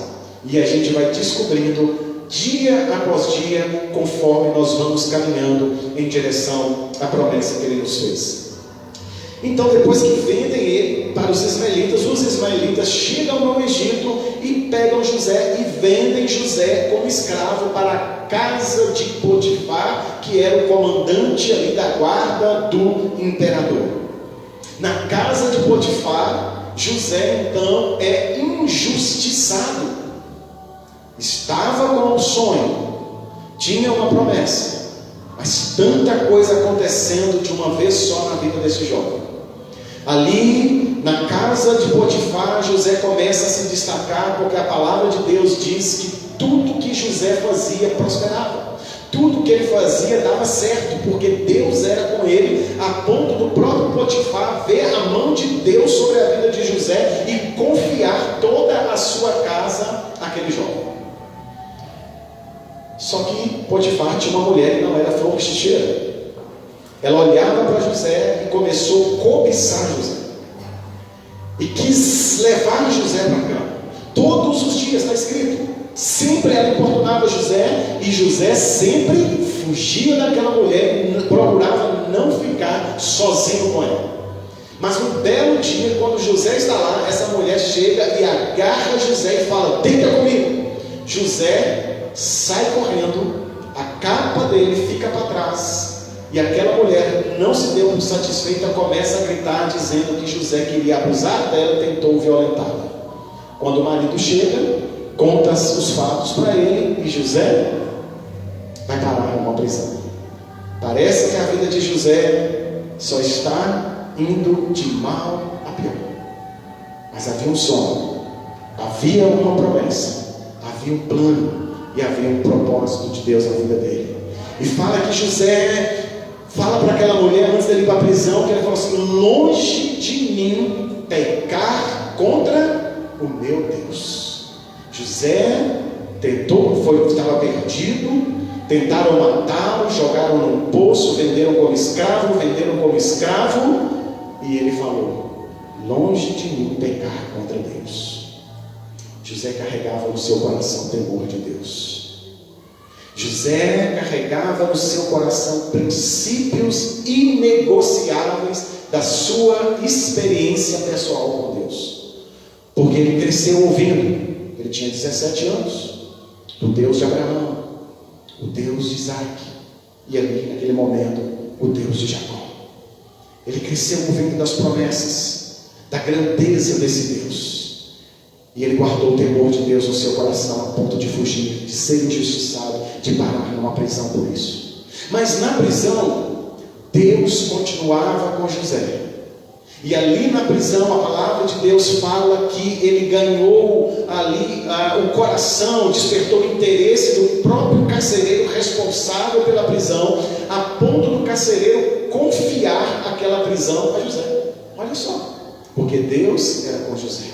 E a gente vai descobrindo dia após dia, conforme nós vamos caminhando em direção à promessa que Ele nos fez. Então, depois que vendem ele para os ismaelitas chegam no Egito e pegam José e vendem José como escravo para a casa de Potifar, que era o comandante ali da guarda do imperador. Na casa de Potifar, José então é injustiçado. Estava com um sonho, tinha uma promessa, mas tanta coisa acontecendo de uma vez só na vida desse jovem. Ali na casa de Potifar, José começa a se destacar, porque a palavra de Deus diz que tudo que José fazia prosperava, tudo que ele fazia dava certo, porque Deus era com ele, a ponto do próprio Potifar ver a mão de Deus sobre a vida de José e confiar toda a sua casa àquele jovem. Só que Potifar tinha uma mulher que não era flor que cheira. Ela olhava para José e começou a cobiçar José, e quis levar José para cá. Todos os dias, está escrito, sempre ela importunava José, e José sempre fugia daquela mulher e procurava não ficar sozinho com ela. Mas um belo dia, quando José está lá, essa mulher chega e agarra José e fala: deita comigo. José sai correndo, a capa dele fica para trás, e aquela mulher não se deu por satisfeita, começa a gritar dizendo que José queria abusar dela e tentou violentá-la. Quando o marido chega, conta os fatos para ele, e José vai parar numa prisão. Parece que a vida de José só está indo de mal a pior. Mas havia um sonho, havia uma promessa, havia um plano e havia um propósito de Deus na vida dele. E fala que José fala para aquela mulher antes dele ir para a prisão, que ele falou assim: longe de mim pecar contra o meu Deus. José estava perdido, tentaram matá-lo, jogaram num poço, venderam como escravo, e ele falou: longe de mim pecar contra Deus. José carregava no seu coração o temor de Deus. José carregava no seu coração princípios inegociáveis da sua experiência pessoal com Deus, porque ele cresceu ouvindo, ele tinha 17 anos, do Deus de Abraão, o Deus de Isaac, e ali naquele momento o Deus de Jacó. Ele cresceu ouvindo das promessas, da grandeza desse Deus, e ele guardou o temor de Deus no seu coração, a ponto de fugir, de ser injustiçado, de parar numa prisão por isso. Mas na prisão, Deus continuava com José. E ali na prisão, a palavra de Deus fala que ele ganhou ali o coração, despertou o interesse do próprio carcereiro responsável pela prisão, a ponto do carcereiro confiar aquela prisão a José. Olha só, porque Deus era com José.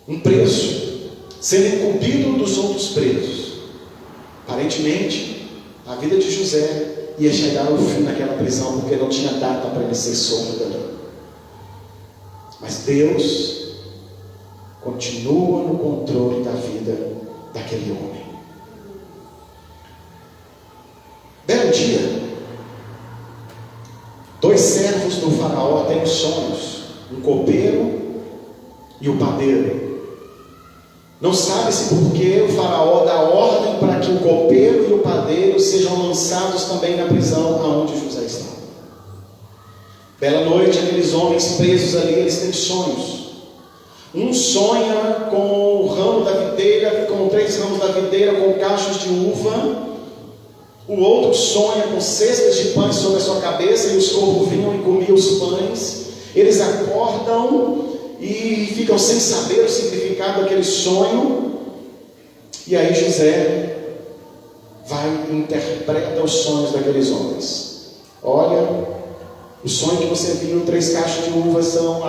Um preso sendo incumbido dos outros presos. Aparentemente, a vida de José ia chegar ao fim naquela prisão, porque não tinha data para ele ser solto dali. Mas Deus continua no controle da vida daquele homem. Belo dia, 2 servos do faraó têm sonhos, um copeiro e o padeiro. Não sabe-se por que o faraó dá ordem para que o copeiro e o padeiro sejam lançados também na prisão aonde José estava. Bela noite, aqueles homens presos ali, eles têm sonhos. Um sonha com o ramo da videira, com 3 ramos da videira, com cachos de uva. O outro sonha com cestas de pães sobre a sua cabeça, e os corvos vinham e comiam os pães. Eles acordam e ficam sem saber o significado daquele sonho. E aí José vai e interpreta os sonhos daqueles homens. Olha, o sonho que você viu, 3 caixas de uva são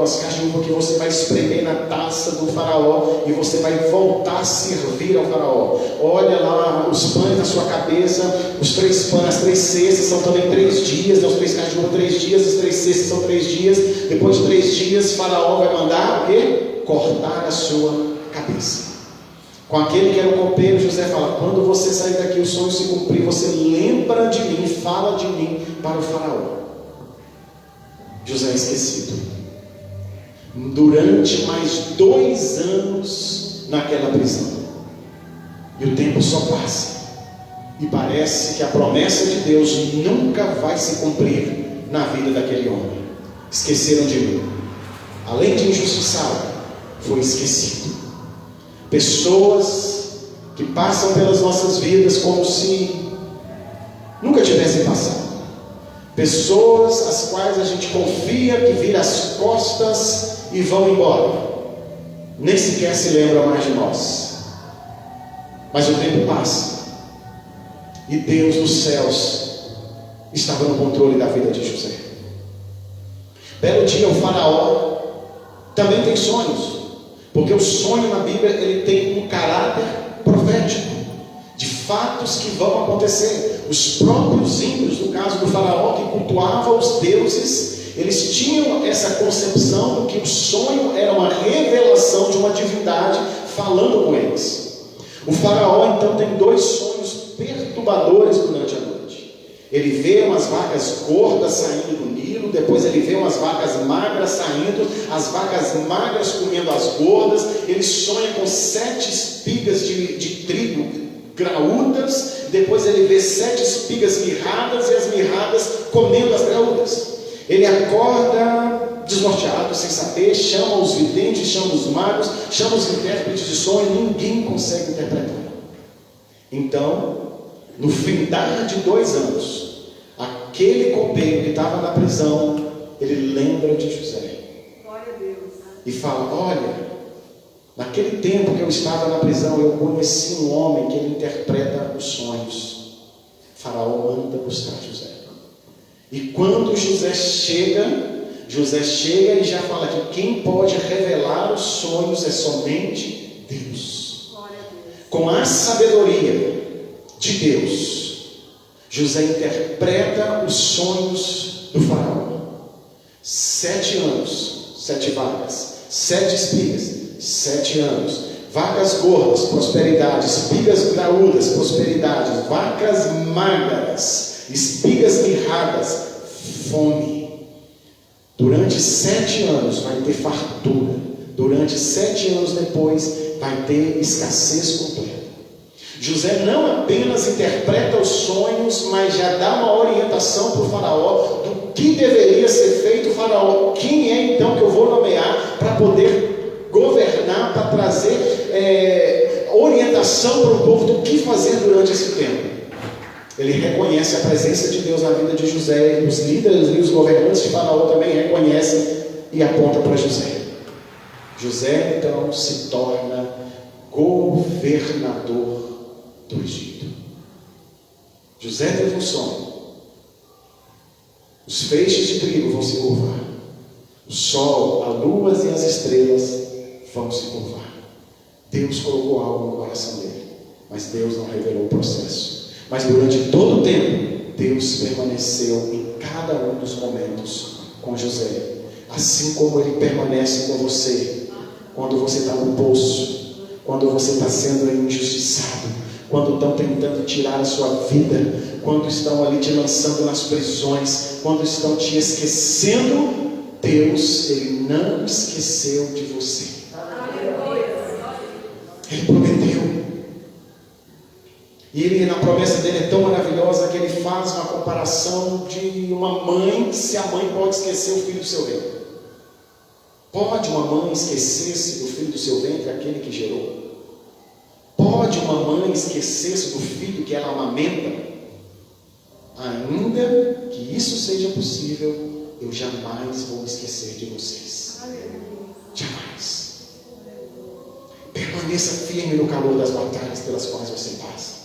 as caixas de uva que você vai espremer na taça do faraó, e você vai voltar a servir ao faraó. Olha lá os pães na sua cabeça, os 3 pães, as 3 cestas são também 3 dias, os 3 caixas de uva 3 dias, as 3 cestas são 3 dias. Depois de 3 dias, o faraó vai mandar o quê? Cortar a sua cabeça. Com aquele que era o copeiro, José fala: quando você sair daqui, o sonho se cumprir, você lembra de mim, fala de mim para o faraó. José é esquecido. Durante mais 2 anos naquela prisão. E o tempo só passa. E parece que a promessa de Deus nunca vai se cumprir na vida daquele homem. Esqueceram de mim. Além de injustiçado, foi esquecido. Pessoas que passam pelas nossas vidas como se nunca tivessem passado. Pessoas às quais a gente confia que viram as costas e vão embora. Nem sequer se lembram mais de nós. Mas o tempo passa. E Deus dos céus estava no controle da vida de José. Belo dia, o faraó também tem sonhos. Porque o sonho na Bíblia, ele tem um caráter profético, de fatos que vão acontecer. Os próprios ímpios, no caso do faraó, que cultuava os deuses, eles tinham essa concepção de que o sonho era uma revelação de uma divindade falando com eles. O faraó então tem 2 sonhos perturbadores durante a noite. Ele vê umas vacas gordas saindo do Nilo, depois ele vê umas vacas magras saindo, as vacas magras comendo as gordas. Ele sonha com 7 espigas de trigo graúdas, depois ele vê 7 espigas mirradas e as mirradas comendo as graúdas. Ele acorda desnorteado, sem saber, chama os videntes, chama os magos, chama os intérpretes de sonho, ninguém consegue interpretar. Então, no findar de 2 anos, aquele copeiro que estava na prisão, ele lembra de José. Glória a Deus. E fala: olha, naquele tempo que eu estava na prisão, eu conheci um homem que ele interpreta os sonhos. Faraó manda buscar José. E quando José chega e já fala que quem pode revelar os sonhos é somente Deus. Glória a Deus. Com a sabedoria de Deus, José interpreta os sonhos do faraó. 7 anos, 7 vacas, 7 espigas, 7 anos, vacas gordas, prosperidade, espigas graúdas, prosperidade, vacas magras, espigas mirradas, fome. Durante 7 anos vai ter fartura. Durante 7 anos depois vai ter escassez completa. José não apenas interpreta os sonhos, mas já dá uma orientação para o faraó do que deveria ser feito. O faraó: quem é então que eu vou nomear para poder governar, para trazer orientação para o povo do que fazer durante esse tempo? Ele reconhece a presença de Deus na vida de José, e os líderes e os governantes de faraó também reconhecem e apontam para José. José então se torna governador do Egito. José teve um sonho. Os feixes de trigo vão se curvar. O sol, a lua e as estrelas vão se curvar. Deus colocou algo no coração dele, mas Deus não revelou o processo. Mas durante todo o tempo, Deus permaneceu em cada um dos momentos com José. Assim como Ele permanece com você quando você está no poço, quando você está sendo injustiçado, quando estão tentando tirar a sua vida, quando estão ali te lançando nas prisões, quando estão te esquecendo. Deus, Ele não esqueceu de você. Ele prometeu. E ele, na promessa dele, é tão maravilhosa que ele faz uma comparação de uma mãe, se a mãe pode esquecer o filho do seu ventre. Pode uma mãe esquecer-se do filho do seu ventre, aquele que gerou? Pode uma mãe esquecer-se do filho que ela amamenta? Ainda que isso seja possível, eu jamais vou me esquecer de vocês. Jamais. Permaneça firme no calor das batalhas pelas quais você passa.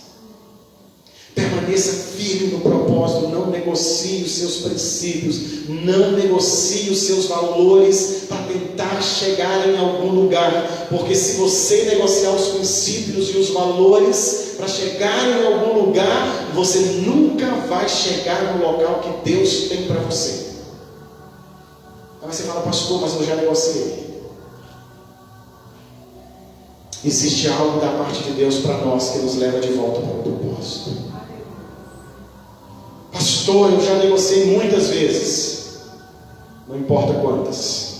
Permaneça firme no propósito, não negocie os seus princípios, não negocie os seus valores para tentar chegar em algum lugar, porque se você negociar os princípios e os valores para chegar em algum lugar, você nunca vai chegar no local que Deus tem para você. Aí você fala: pastor, mas eu já negociei. Existe algo da parte de Deus para nós que nos leva de volta para o propósito. Pastor, eu já negociei muitas vezes, Não importa quantas,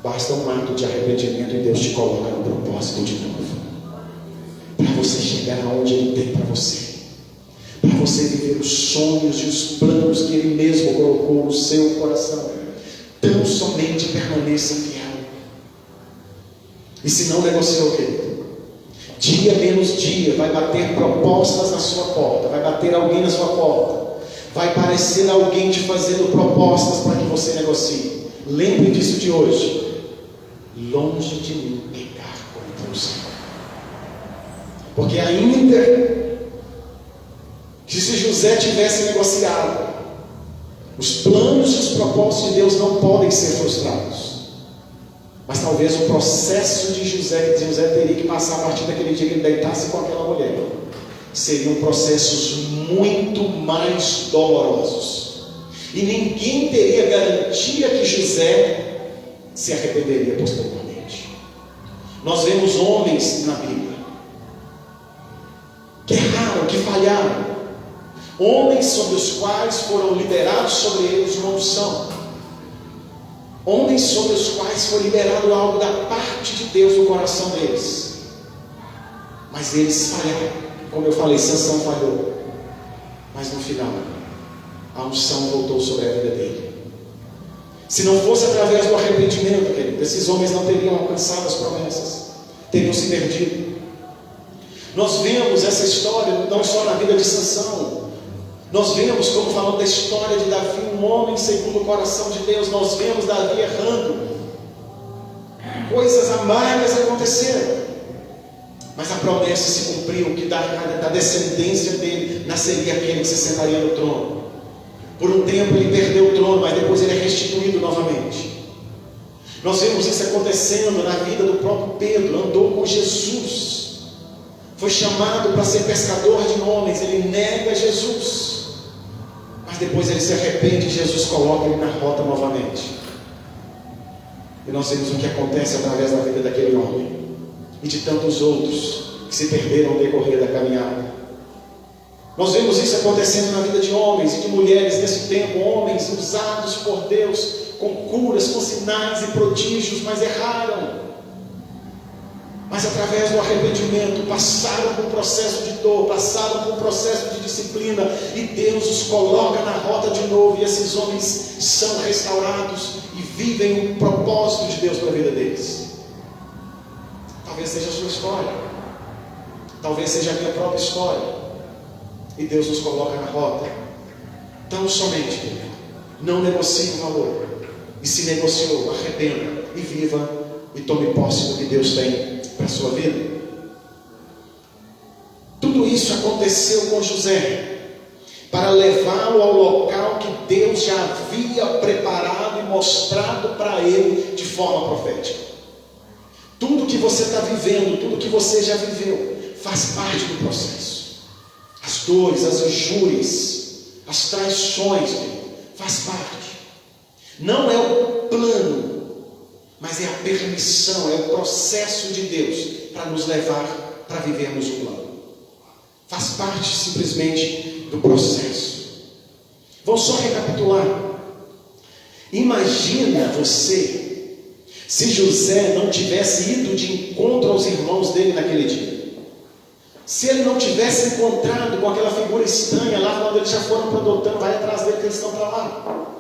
basta um ato de arrependimento e Deus te coloca no propósito de novo, para você chegar aonde Ele tem para você, para você viver os sonhos e os planos que Ele mesmo colocou no seu coração. Tão somente permaneça fiel. E se não negociou, querido, dia menos dia vai bater propostas na sua porta, vai bater alguém na sua porta, vai parecer alguém te fazendo propostas para que você negocie. Lembre disso de hoje. Longe de mim pecar contra o Senhor. Porque ainda que se José tivesse negociado, os planos e os propósitos de Deus não podem ser frustrados. Mas talvez o processo de José, que José teria que passar a partir daquele dia que ele deitasse com aquela mulher, seriam processos muito mais dolorosos. E ninguém teria garantia que José se arrependeria posteriormente. Nós vemos homens na Bíblia que erraram, que falharam, homens sobre os quais foram liberados sobre eles uma unção, homens sobre os quais foi liberado algo da parte de Deus no coração deles, mas eles falharam. Como eu falei, Sansão falhou, mas no final a unção voltou sobre a vida dele. Se não fosse através do arrependimento, querido, esses homens não teriam alcançado as promessas, teriam se perdido. Nós vemos essa história não só na vida de Sansão, nós vemos, como falando da história de Davi, um homem segundo o coração de Deus. Nós vemos Davi errando, coisas amargas aconteceram, mas a promessa se cumpriu, que da descendência dele nasceria aquele que se sentaria no trono. Por um tempo ele perdeu o trono, mas depois ele é restituído novamente. Nós vemos isso acontecendo na vida do próprio Pedro. Andou com Jesus, foi chamado para ser pescador de homens, ele nega Jesus, mas depois ele se arrepende e Jesus coloca ele na rota novamente. E nós vemos o que acontece através da vida daquele homem e de tantos outros que se perderam no decorrer da caminhada. Nós vemos isso acontecendo na vida de homens e de mulheres nesse tempo, homens usados por Deus com curas, com sinais e prodígios, mas erraram. Mas através do arrependimento passaram por um processo de dor, passaram por um processo de disciplina, e Deus os coloca na rota de novo, e esses homens são restaurados e vivem o propósito de Deus para a vida deles. Talvez seja a sua história, talvez seja a minha própria história, e Deus nos coloca na rota. Tão somente, não negocie o valor, e se negociou, arrependa e viva e tome posse do que Deus tem para a sua vida. Tudo isso aconteceu com José para levá-lo ao local que Deus já havia preparado e mostrado para ele de forma profética. Tudo que você está vivendo, tudo que você já viveu, faz parte do processo. As dores, as injúrias, as traições, faz parte. Não é o plano, mas é a permissão, é o processo de Deus para nos levar para vivermos o plano. Faz parte simplesmente do processo. Vou só recapitular. Imagina você se José não tivesse ido de encontro aos irmãos dele naquele dia. Se ele não tivesse encontrado com aquela figura estranha lá quando eles já foram para Dotã, vai atrás dele que eles estão para lá.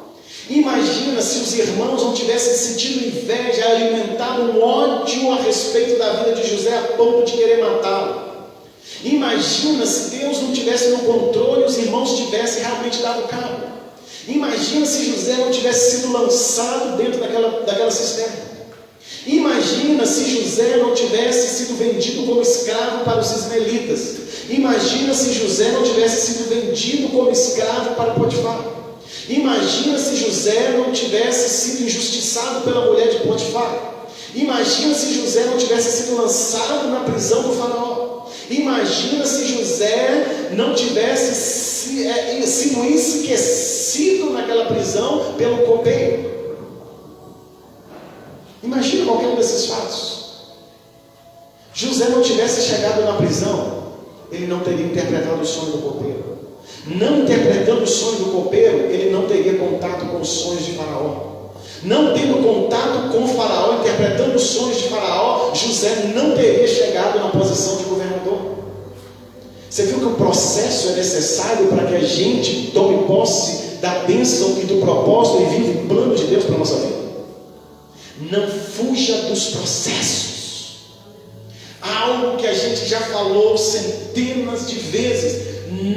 Imagina se os irmãos não tivessem sentido inveja, alimentado um ódio a respeito da vida de José a ponto de querer matá-lo. Imagina se Deus não tivesse no controle e os irmãos tivessem realmente dado cabo. Imagina se José não tivesse sido lançado dentro daquela cisterna. Imagina se José não tivesse sido vendido como escravo para os ismaelitas. Imagina se José não tivesse sido vendido como escravo para Potifar. Imagina se José não tivesse sido injustiçado pela mulher de Potifar. Imagina se José não tivesse sido lançado na prisão do faraó. Imagina se José não tivesse sido esquecido naquela prisão pelo copeiro. Imagina qualquer um desses fatos. José não tivesse chegado na prisão, ele não teria interpretado o sonho do copeiro. Não interpretando o sonho do copeiro, ele não teria contato com os sonhos de Faraó. Não tendo contato com o Faraó, interpretando os sonhos de Faraó, José não teria chegado na posição de governador. Você viu que o processo é necessário para que a gente tome posse da bênção e do propósito e viva o plano de Deus para a nossa vida. Não fuja dos processos. Algo que a gente já falou centenas de vezes.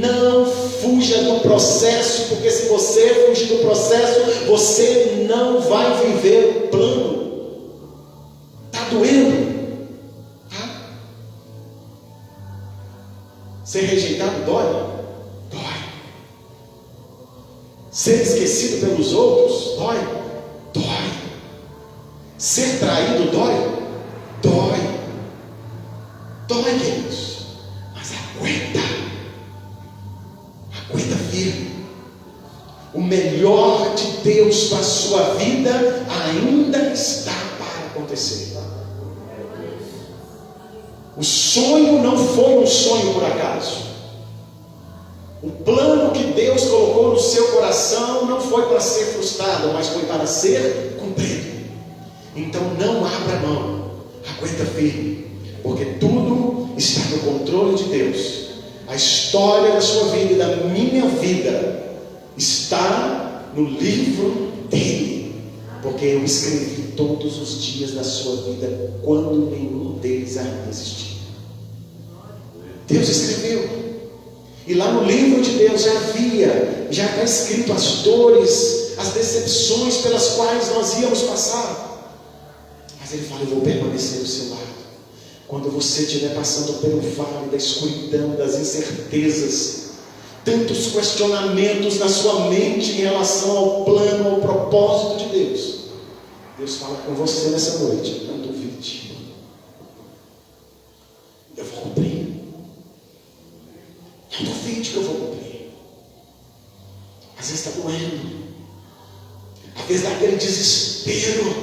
Não fuja do processo, porque se você fugir do processo, você não vai viver o plano. Está doendo? Tá? Ser rejeitado dói? Dói. Ser esquecido pelos outros? Dói? Dói. Ser traído dói? Dói. Dói, queridos. Mas aguenta. Aguenta firme. O melhor de Deus para a sua vida ainda está para acontecer. O sonho não foi um sonho por acaso. O plano que Deus colocou no seu coração não foi para ser frustrado, mas foi para ser cumprido. Então não abra mão, aguenta firme, porque tudo está no controle de Deus. A história da sua vida e da minha vida está no livro dele, porque eu escrevi todos os dias da sua vida quando nenhum deles ainda existia. Deus escreveu, e lá no livro de Deus já está escrito as dores, as decepções pelas quais nós íamos passar. Mas ele fala: eu vou permanecer do seu lado. Quando você estiver passando pelo vale da escuridão, das incertezas, tantos questionamentos na sua mente em relação ao plano, ao propósito de Deus, Deus fala com você nessa noite: não duvide, eu vou cumprir. Não duvide que eu vou cumprir. Às vezes está doendo, às vezes dá aquele desespero,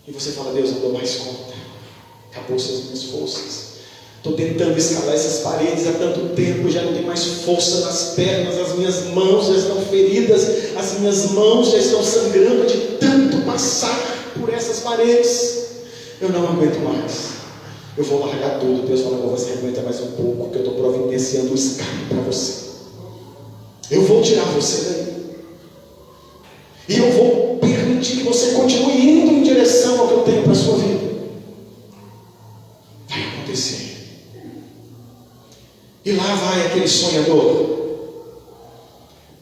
e você fala: Deus, não dou mais conta, acabou-se as minhas forças, estou tentando escalar essas paredes há tanto tempo, já não tenho mais força nas pernas, as minhas mãos já estão feridas, as minhas mãos já estão sangrando de tanto passar por essas paredes, eu não aguento mais, eu vou largar tudo. Deus fala: você aguenta mais um pouco, que eu estou providenciando um escape para você, eu vou tirar você daí, e eu vou permitir que você continue indo em direção ao que eu tenho para a sua vida. Vai acontecer. E lá vai aquele sonhador,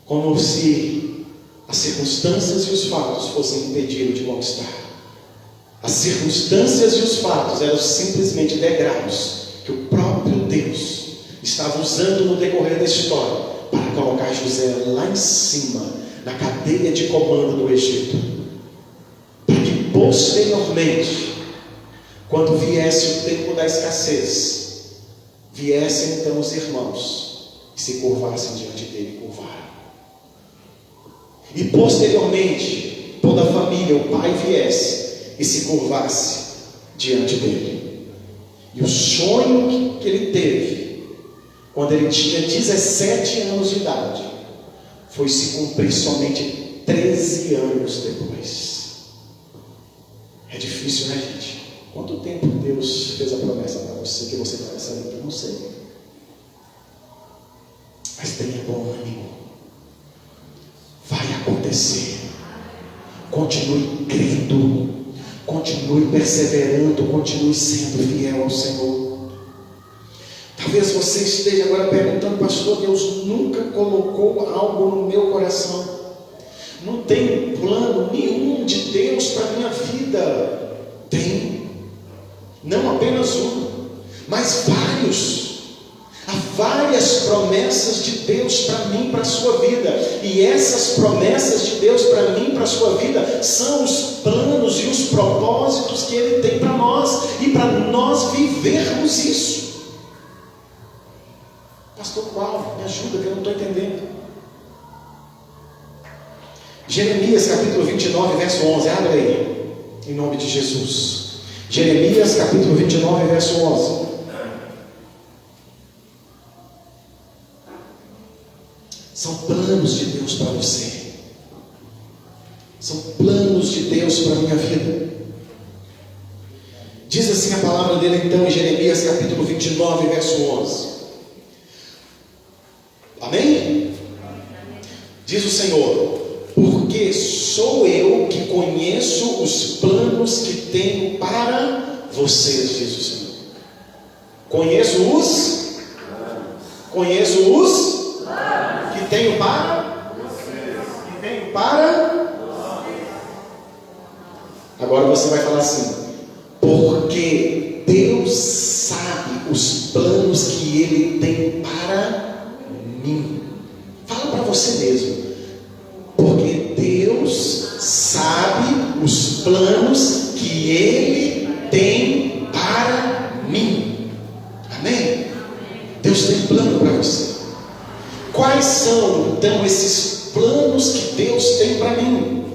como se as circunstâncias e os fatos fossem impedi-lo de conquistar. As circunstâncias e os fatos eram simplesmente degraus que o próprio Deus estava usando no decorrer da história para colocar José lá em cima, na cadeia de comando do Egito, para que posteriormente, quando viesse o tempo da escassez, viessem então os irmãos e se curvassem diante dele, curvaram. E posteriormente, toda a família, o pai viesse e se curvasse diante dele. E o sonho que ele teve, quando ele tinha 17 anos de idade, foi se cumprir somente 13 anos depois. É difícil, né, gente? Quanto tempo Deus fez a promessa para você que você vai saber? Eu não sei. Mas tenha bom ânimo. Vai acontecer. Continue crendo. Continue perseverando. Continue sendo fiel ao Senhor. Talvez você esteja agora perguntando: pastor, Deus nunca colocou algo no meu coração. Não tem plano nenhum de Deus para a minha vida. Tem. Não apenas um, mas vários. Há várias promessas de Deus para mim, para a sua vida. E essas promessas de Deus para mim, para a sua vida, são os planos e os propósitos que Ele tem para nós. E para nós vivermos isso. Pastor, qual? Me ajuda, que eu não estou entendendo. Jeremias capítulo 29, verso 11. Abre aí, em nome de Jesus. Jeremias capítulo 29, verso 11. São planos de Deus para você. São planos de Deus para a minha vida. Diz assim a palavra dele então em Jeremias capítulo 29, verso 11. Amém? Diz o Senhor: porque sou eu que conheço os planos que tenho para vocês, diz o Senhor. Conheço os que tenho para vocês. Que tenho para. Agora você vai falar assim: porque Deus sabe os planos que Ele tem para mim. Fala para você mesmo. Porque Deus sabe os planos que Ele tem para mim. Amém? Deus tem plano para você. Quais são então esses planos que Deus tem para mim?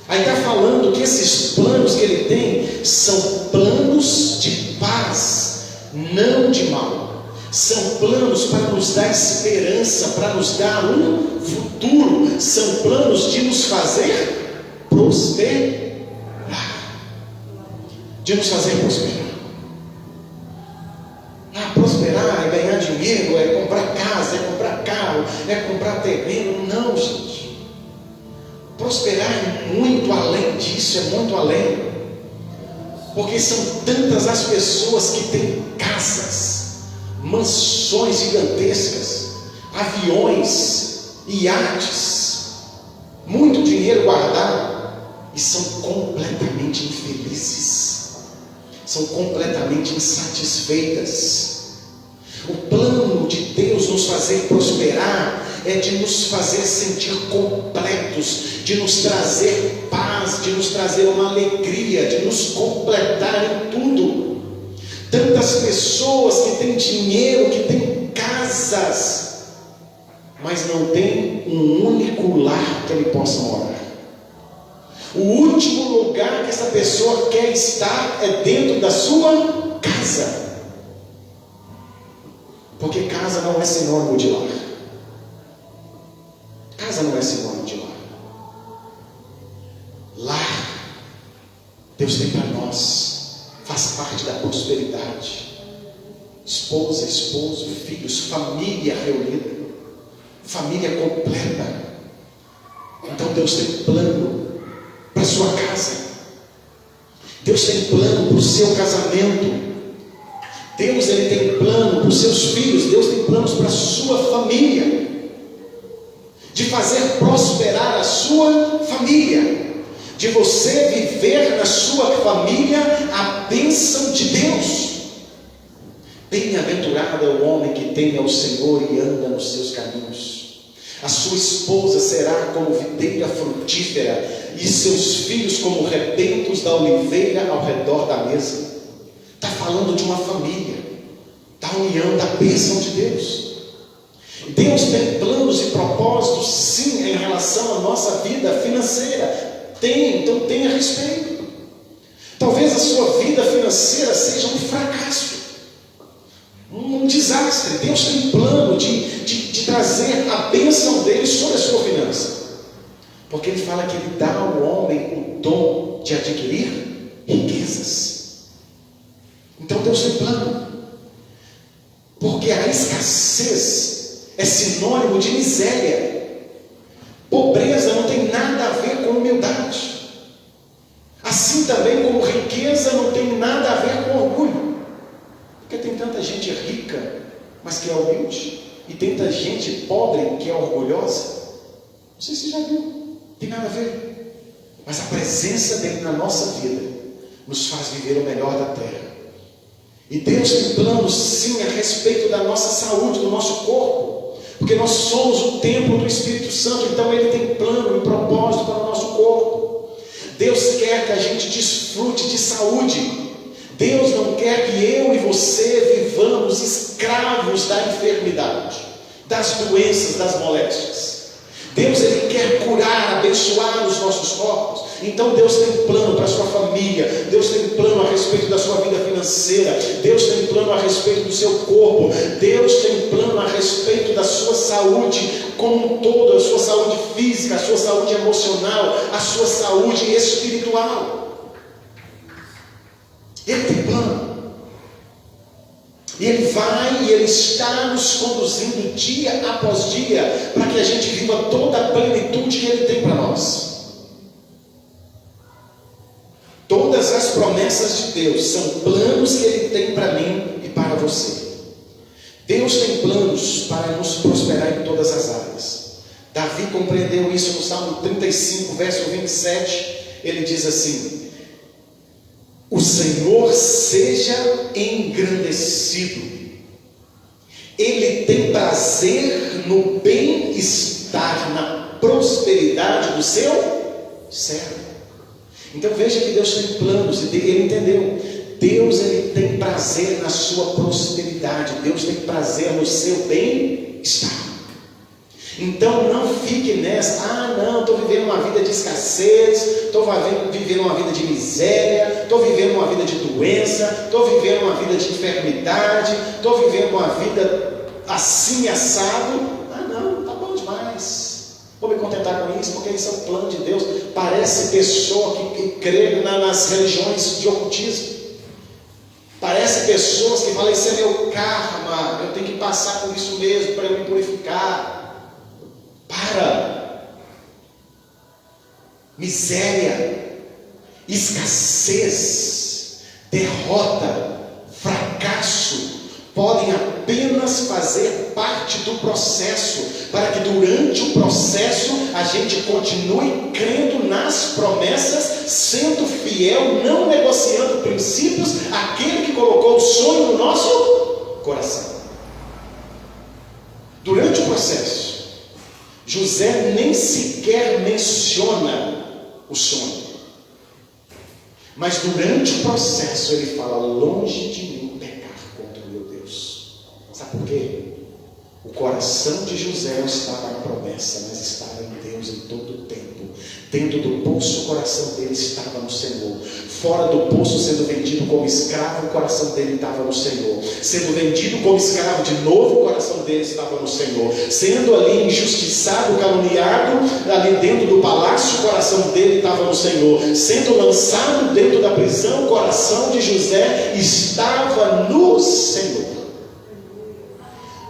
Aí está falando que esses planos que Ele tem são planos de paz, não de mal. São planos para nos dar esperança, para nos dar um futuro. São planos de nos fazer prosperar. De nos fazer prosperar. Prosperar é ganhar dinheiro, é comprar casa, é comprar carro, é comprar terreno. Não, gente. Prosperar é muito além disso, é muito além. Porque são tantas as pessoas que têm casas, mansões gigantescas, aviões, iates, muito dinheiro guardado, e são completamente infelizes, são completamente insatisfeitas. O plano de Deus nos fazer prosperar é de nos fazer sentir completos, de nos trazer paz, de nos trazer uma alegria, de nos completar em tudo. Tantas pessoas que têm dinheiro, que têm casas, mas não tem um único lar que ele possa morar. O último lugar que essa pessoa quer estar é dentro da sua casa. Porque casa não é sinônimo de lar. Casa não é sinônimo de lar. Lar, Deus tem para nós, faz parte da prosperidade. Esposa, esposo, filhos, família reunida, família completa. Então Deus tem plano para a sua casa. Deus tem plano para o seu casamento. Deus ele tem plano para os seus filhos. Deus tem planos para a sua família, de fazer prosperar a sua família, de você viver na sua família a bênção de Deus. Bem-aventurado é o homem que teme ao Senhor e anda nos seus caminhos. A sua esposa será como videira frutífera, e seus filhos como rebentos da oliveira ao redor da mesa. Está falando de uma família, da união, da bênção de Deus. Deus tem planos e propósitos, sim, em relação à nossa vida financeira. Tem, então tenha respeito. Talvez a sua vida financeira seja um fracasso, um desastre. Deus tem plano de trazer a bênção dele sobre a sua finança. Porque ele fala que ele dá ao homem o dom de adquirir riquezas. Então Deus tem plano. Porque a escassez é sinônimo de miséria. Pobreza não tem nada a ver com humildade. Assim também como riqueza não tem nada a ver com orgulho. Porque tem tanta gente rica, mas que é humilde, e tanta gente pobre que é orgulhosa. Não sei se você já viu. Não tem nada a ver. Mas a presença dele na nossa vida nos faz viver o melhor da terra. E Deus tem planos sim a respeito da nossa saúde, do nosso corpo, porque nós somos o templo do Espírito Santo. Então Ele tem plano e propósito para o nosso corpo. Deus quer que a gente desfrute de saúde. Deus não quer que eu e você vivamos escravos da enfermidade, das doenças, das moléstias. Deus ele quer curar, abençoar os nossos corpos. Então Deus tem plano para a sua família. Deus tem plano a respeito da sua vida financeira. Deus tem plano a respeito do seu corpo. Deus tem plano a respeito da sua saúde. como um todo, a sua saúde física, a sua saúde emocional, a sua saúde espiritual. Ele tem plano. E Ele vai e Ele está nos conduzindo dia após dia para que a gente viva toda a plenitude que Ele tem para nós. Todas as promessas de Deus são planos que Ele tem para mim e para você. Deus tem planos para nos prosperar em todas as áreas. Davi compreendeu isso no Salmo 35, verso 27. Ele diz assim: o Senhor seja engrandecido. Ele tem prazer no bem-estar, na prosperidade do seu servo. Então veja que Deus tem planos, e Ele entendeu. Deus, Ele tem prazer na sua prosperidade. Deus tem prazer no seu bem-estar. Então não fique nessa: não, estou vivendo uma vida de escassez, estou vivendo uma vida de miséria, estou vivendo uma vida de doença, estou vivendo uma vida de enfermidade, estou vivendo uma vida assim assado. Não, está bom demais. Vou me contentar com isso, porque isso é o plano de Deus. Parece pessoa que crê nas religiões de ocultismo. Parece pessoas que falam: isso é meu karma, eu tenho que passar por isso mesmo para eu me purificar. Para! Miséria, escassez, derrota, fracasso podem apenas fazer parte do processo, para que durante o processo a gente continue crendo nas promessas, sendo fiel, não negociando princípios, aquele que colocou o sonho no nosso coração. Durante o processo, José nem sequer menciona o sonho, mas durante o processo ele fala: longe de mim pecar contra o meu Deus. Sabe por quê? O coração de José não estava na promessa, mas estava em Deus em todo o tempo. Dentro do poço, o coração dele estava no Senhor. Fora do poço, sendo vendido como escravo, o coração dele estava no Senhor. Sendo vendido como escravo de novo, o coração dele estava no Senhor. Sendo ali injustiçado, caluniado, ali dentro do palácio, o coração dele estava no Senhor. Sendo lançado dentro da prisão, o coração de José estava no Senhor.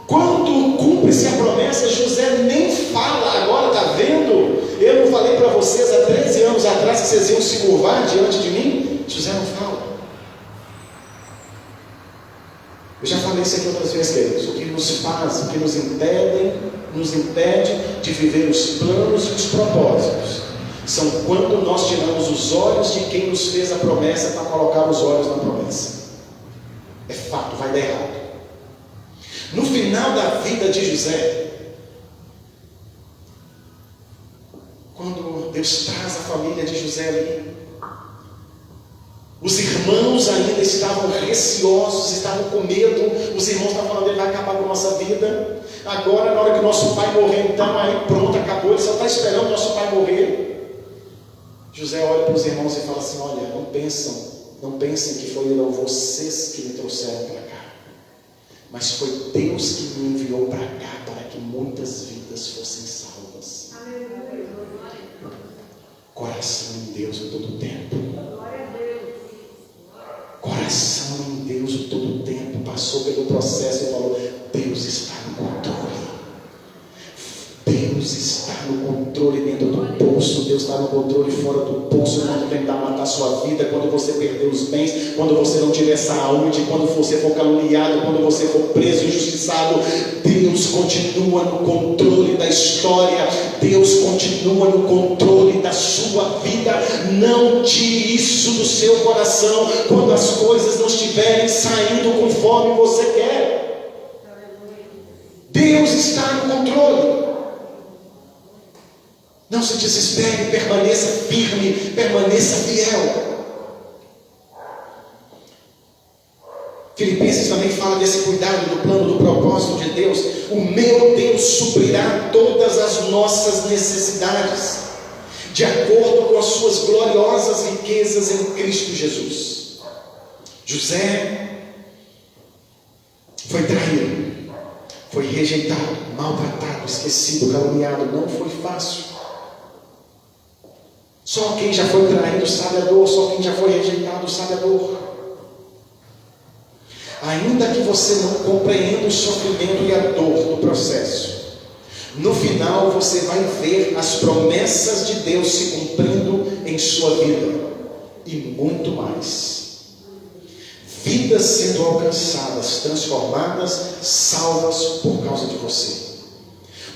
Quando cumpre-se a promessa, José nem fala. Agora, está vendo? Eu não falei para vocês há 13 anos atrás que vocês iam se curvar diante de mim? José não fala. Eu já falei isso aqui outras vezes, queridos. O que nos faz, o que nos impede de viver os planos e os propósitos, são quando nós tiramos os olhos de quem nos fez a promessa para colocar os olhos na promessa. É fato, vai dar errado. No final da vida de José, quando Deus traz a família de José ali, os irmãos ainda estavam receosos, estavam com medo. Os irmãos estavam falando: ele vai acabar com a nossa vida. Agora, na hora que nosso pai morrer, então aí pronto, acabou. Ele só está esperando o nosso pai morrer. José olha para os irmãos e fala assim: olha, não pensem que foram vocês que me trouxeram para cá, mas foi Deus que me enviou para cá, para que muitas vidas fossem salvas. Coração em Deus em todo o tempo. Coração em Deus em todo o tempo. Passou pelo processo e falou: Deus está no controle. Deus está no controle dentro do poço. Deus está no controle fora do poço. Quando tentar matar a sua vida, quando você perder os bens, quando você não tiver saúde, quando você for caluniado, quando você for preso, injustiçado, Deus continua no controle da história. Deus continua no controle da sua vida. Não tire isso do seu coração quando as coisas não estiverem saindo conforme você quer. Deus está no controle. Não se desespere, permaneça firme, permaneça fiel. Filipenses também fala desse cuidado, do plano, do propósito de Deus. O meu Deus suprirá todas as nossas necessidades, de acordo com as suas gloriosas riquezas em Cristo Jesus. José foi traído, Foi rejeitado, maltratado, esquecido, caluniado. Não foi fácil. Só quem já foi traído sabe a dor. Só quem já foi rejeitado sabe a dor. Ainda que você não compreenda o sofrimento e a dor do processo, no final você vai ver as promessas de Deus se cumprindo em sua vida. E muito mais. Vidas sendo alcançadas, transformadas, salvas por causa de você.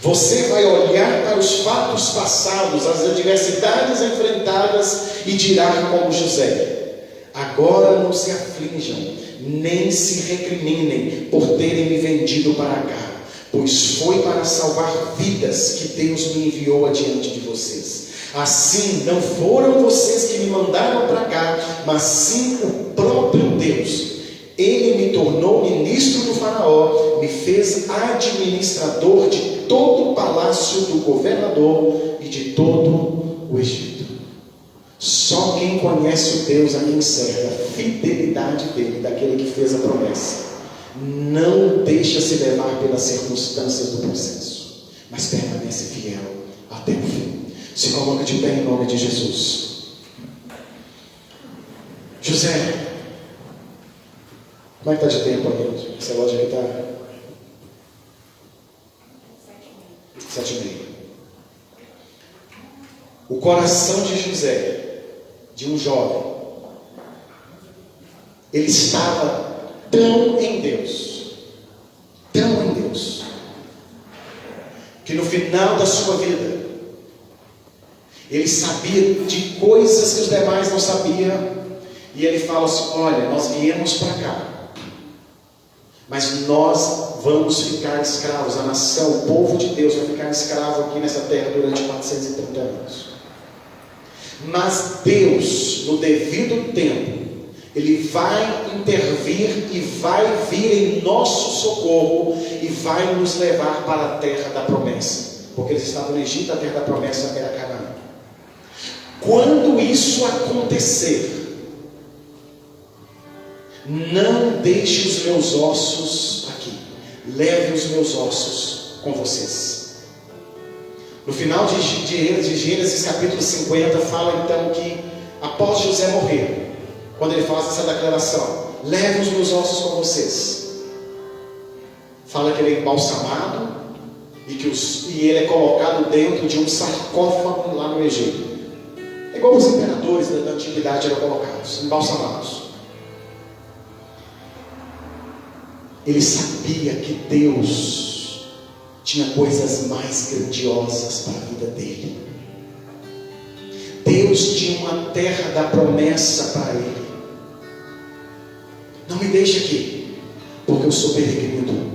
Você vai olhar para os fatos passados, as adversidades enfrentadas e dirá como José: agora não se aflijam, nem se recriminem por terem me vendido para cá, pois foi para salvar vidas que Deus me enviou adiante de vocês. Assim, não foram vocês que me mandaram para cá, mas sim o próprio Deus. Ele me tornou ministro do faraó, me fez administrador de todo o palácio do governador e de todo o Egito. Só quem conhece o Deus a quem serve, a fidelidade dele, daquele que fez a promessa, não deixa se levar pelas circunstâncias do processo, mas permanece fiel até o fim. Se coloca de pé em nome de Jesus. José, como é que está de tempo aí? Essa loja aqui está 7h30. O coração de José, de um jovem, ele estava tão em Deus, que no final da sua vida, ele sabia de coisas que os demais não sabiam. E ele fala assim: olha, nós viemos para cá, mas nós vamos ficar escravos. A nação, o povo de Deus vai ficar escravo aqui nessa terra durante 430 anos. Mas Deus, no devido tempo, Ele vai intervir e vai vir em nosso socorro e vai nos levar para a terra da promessa. Porque eles estavam no Egito, a terra da promessa era Canaã. Quando isso acontecer, não deixe os meus ossos aqui, leve os meus ossos com vocês. No final de Gênesis capítulo 50 fala então que após José morrer, quando ele faz essa declaração, leve os meus ossos com vocês, fala que ele é embalsamado e ele é colocado dentro de um sarcófago lá no Egito. É igual os imperadores da antiguidade eram colocados, embalsamados. Ele sabia que Deus tinha coisas mais grandiosas para a vida dele. Deus tinha uma terra da promessa para ele. Não me deixe aqui, porque eu sou peregrino.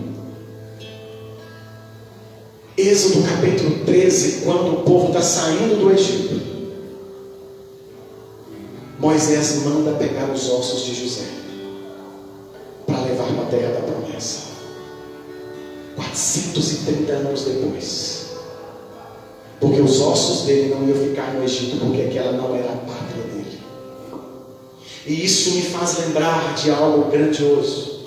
Êxodo capítulo 13, quando o povo está saindo do Egito, Moisés manda pegar os ossos de José para levar para a terra da promessa. 430 anos depois, porque os ossos dele não iam ficar no Egito, porque aquela não era a pátria dele. E isso me faz lembrar de algo grandioso.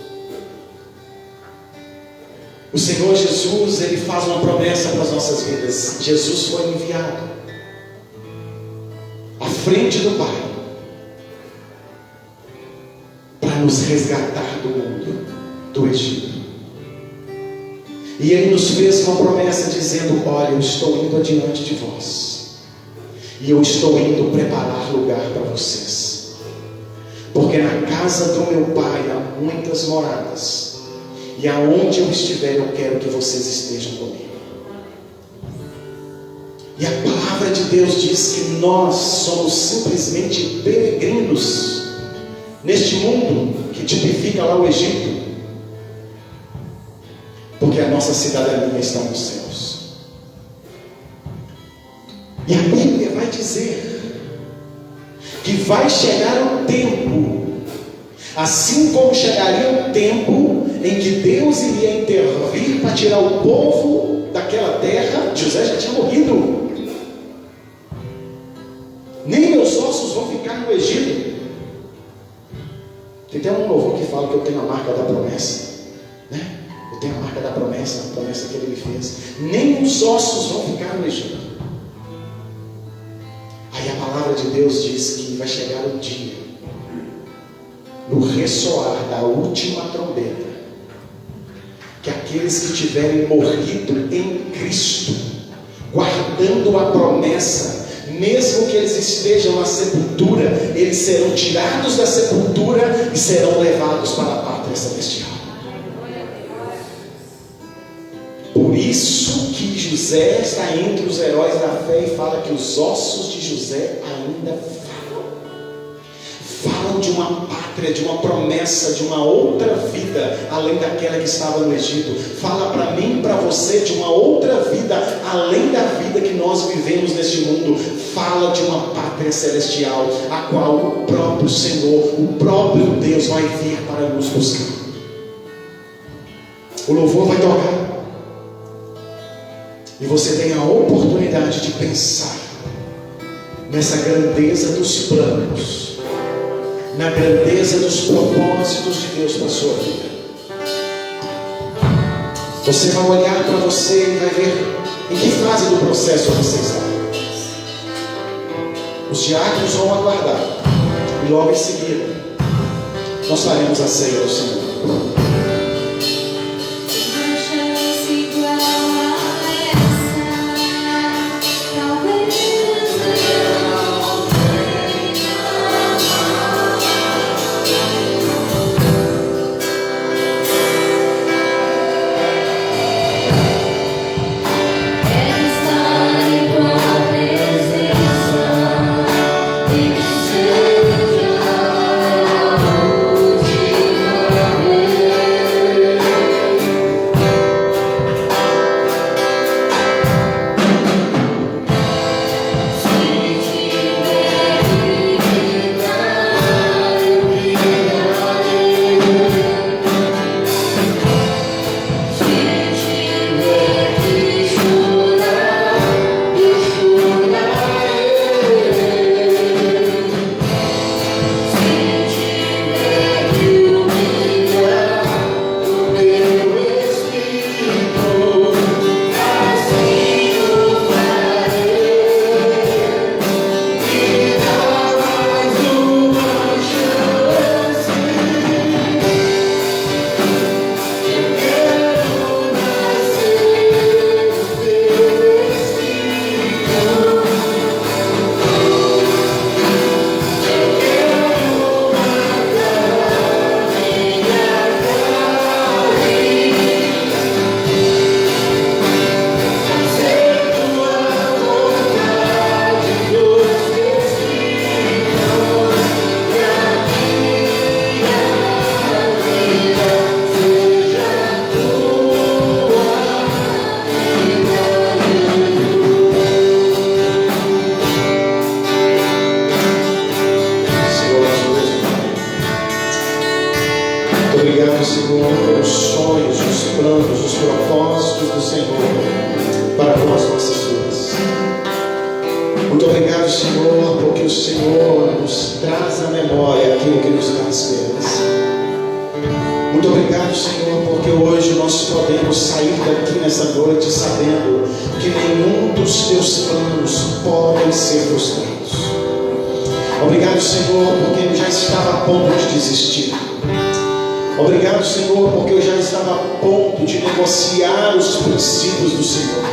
O Senhor Jesus, Ele faz uma promessa para as nossas vidas. Jesus foi enviado à frente do Pai para nos resgatar do mundo, do Egito. E Ele nos fez uma promessa dizendo: olha, eu estou indo adiante de vós, e eu estou indo preparar lugar para vocês, porque na casa do meu Pai há muitas moradas, e aonde eu estiver eu quero que vocês estejam comigo. E a palavra de Deus diz que nós somos simplesmente peregrinos neste mundo que tipifica lá o Egito, porque a nossa cidadania está nos céus. E a Bíblia vai dizer que vai chegar um tempo, assim como chegaria um tempo em que Deus iria intervir para tirar o povo daquela terra. José já tinha morrido. Nem meus ossos vão ficar no Egito. Tem até um louvor que fala que eu tenho a marca da promessa, né? Eu tem a marca da promessa, a promessa que ele me fez. Nem os ossos vão ficar no Egito. Aí a palavra de Deus diz que vai chegar o dia, no ressoar da última trombeta, que aqueles que tiverem morrido em Cristo, guardando a promessa, mesmo que eles estejam na sepultura, eles serão tirados da sepultura e serão levados para a pátria celestial. Por isso que José está entre os heróis da fé e fala que os ossos de José ainda falam de uma pátria, de uma promessa, de uma outra vida, além daquela que estava no Egito. Fala para mim e para você de uma outra vida, além da vida que nós vivemos neste mundo. Fala de uma pátria celestial, a qual o próprio Senhor, o próprio Deus vai vir para nos buscar. O louvor vai tocar, e você tem a oportunidade de pensar nessa grandeza dos planos, na grandeza dos propósitos de Deus para a sua vida. Você vai olhar para você e vai ver em que fase do processo você está. Os diáconos vão aguardar, e logo em seguida nós faremos a ceia ao Senhor. Obrigado, Senhor, pelos sonhos, os planos, os propósitos do Senhor para com as nossas vidas. Muito obrigado, Senhor, porque o Senhor nos traz à memória aquilo que nos dá esperança. Muito obrigado, Senhor, porque hoje nós podemos sair daqui nessa noite sabendo que nenhum dos teus planos podem ser frustrados. Obrigado, Senhor, porque eu já estava a ponto de desistir. Obrigado, Senhor, porque eu já estava a ponto de negociar os princípios do Senhor.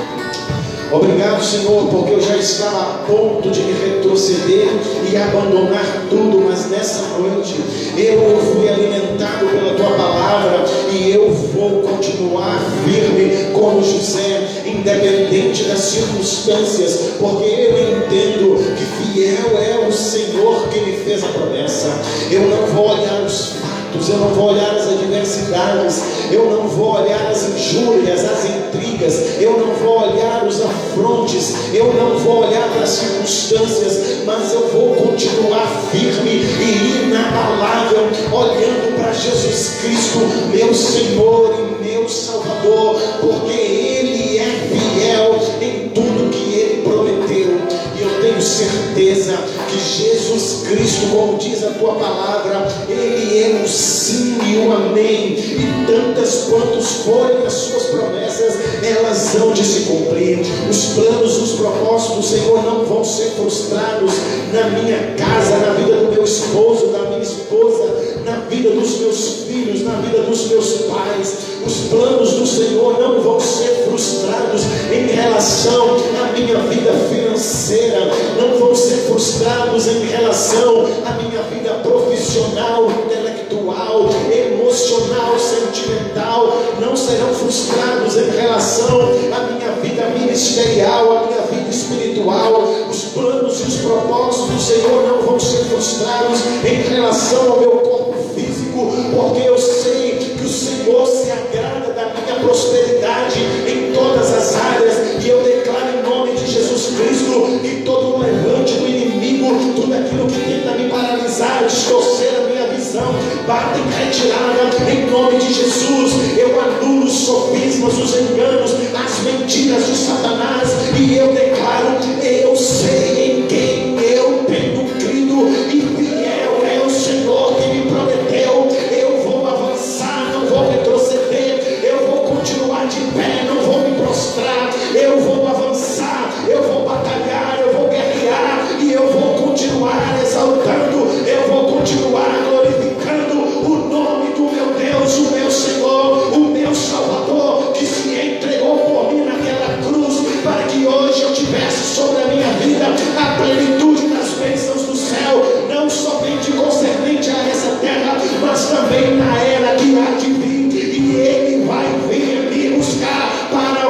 Obrigado, Senhor, porque eu já estava a ponto de me retroceder e abandonar tudo, mas nessa noite eu fui alimentado pela Tua palavra e eu vou continuar firme como José, independente das circunstâncias, porque eu entendo que fiel é o Senhor que me fez a promessa. Eu não vou olhar os fatos, eu não vou olhar as adversidades, eu não vou olhar as injúrias, as intrigas, eu não vou olhar os afrontes, eu não vou olhar para as circunstâncias, mas eu vou continuar firme e inabalável, olhando para Jesus Cristo, meu Senhor e meu Salvador, porque Ele é fiel em tudo que Ele prometeu. E eu tenho certeza que Jesus Cristo, como diz a Tua palavra, Ele é o sim e o amém. E tantas quantos forem as suas promessas, elas hão de se cumprir. Os planos, os propósitos do Senhor não vão ser frustrados na minha casa, na vida do meu esposo, da minha esposa, na vida dos meus filhos, na vida dos meus pais. Os planos do Senhor não vão ser frustrados em relação à minha vida financeira, não vão ser frustrados em relação à minha vida profissional, intelectual, emocional, sentimental, não serão frustrados em relação à minha vida ministerial, à minha vida espiritual. Os planos e os propósitos do Senhor não vão ser frustrados em relação ao meu corpo físico, porque eu sei que o Senhor se agrada da minha prosperidade em todas as áreas, e eu declaro em nome de Jesus Cristo que todo o levante do inimigo, tudo aquilo que tenta me paralisar, distorcer a minha visão, bata em retirada em nome de Jesus. Eu anulo os sofismas, os enganos, as mentiras de Satanás, e eu declaro: eu sei em quem eu tenho crido, e fiel é o Senhor que me prometeu. Eu vou avançar, não vou retroceder, eu vou continuar de pé, não vou me prostrar, eu vou avançar, eu vou batalhar, eu vou guerrear, e eu vou continuar exaltando, eu vou continuar glorificando o nome do meu Deus, o meu Senhor, o meu Salvador, que se entregou por mim naquela cruz, para que hoje eu tivesse sobre a minha vida a plenitude das bênçãos do céu, não somente concernente a essa terra, mas também na era que há de vir, e Ele vai vir me buscar para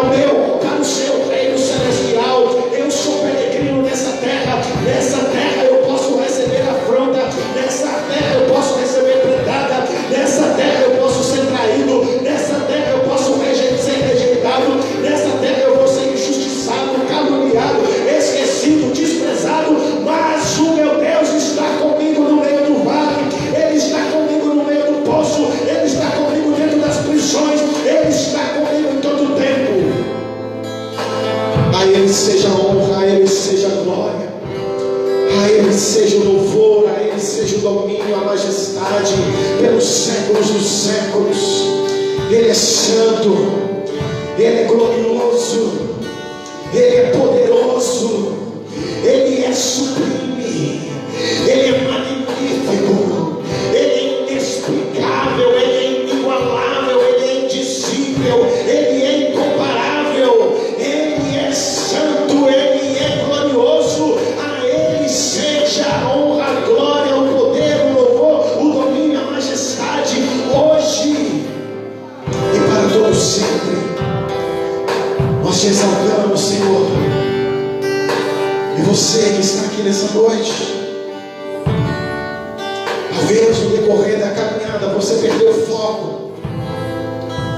o seu reino celestial. Eu sou peregrino nessa terra eu posso receber afronta, nessa terra eu posso receber predada, nessa terra eu posso ser traído, nessa terra eu posso ser rejeitado, nessa terra eu vou ser injustiçado, caluniado, esquecido, desprezado, mas o meu Deus está comigo no meio do vale, Ele está comigo no meio do poço, Ele está comigo dentro das prisões, Ele está comigo em todo o tempo. A Ele seja a honra, a Ele seja a glória, a Ele seja o louvor, a Ele seja o domínio, a majestade, pelos séculos dos séculos. Ele é santo, Ele é glorioso, Ele é poderoso, Ele é sublime, Ele é magnífico, Ele é inexplicável, Ele é inigualável, Ele é indizível, Ele é incomparável, Ele é santo, Ele é glorioso. A Ele seja a honra, a glória, o poder, o louvor, o domínio, a majestade, hoje e para todo sempre. Nós te exaltamos, Senhor. E você que está aqui nessa noite, talvez no decorrer da caminhada você perdeu o foco,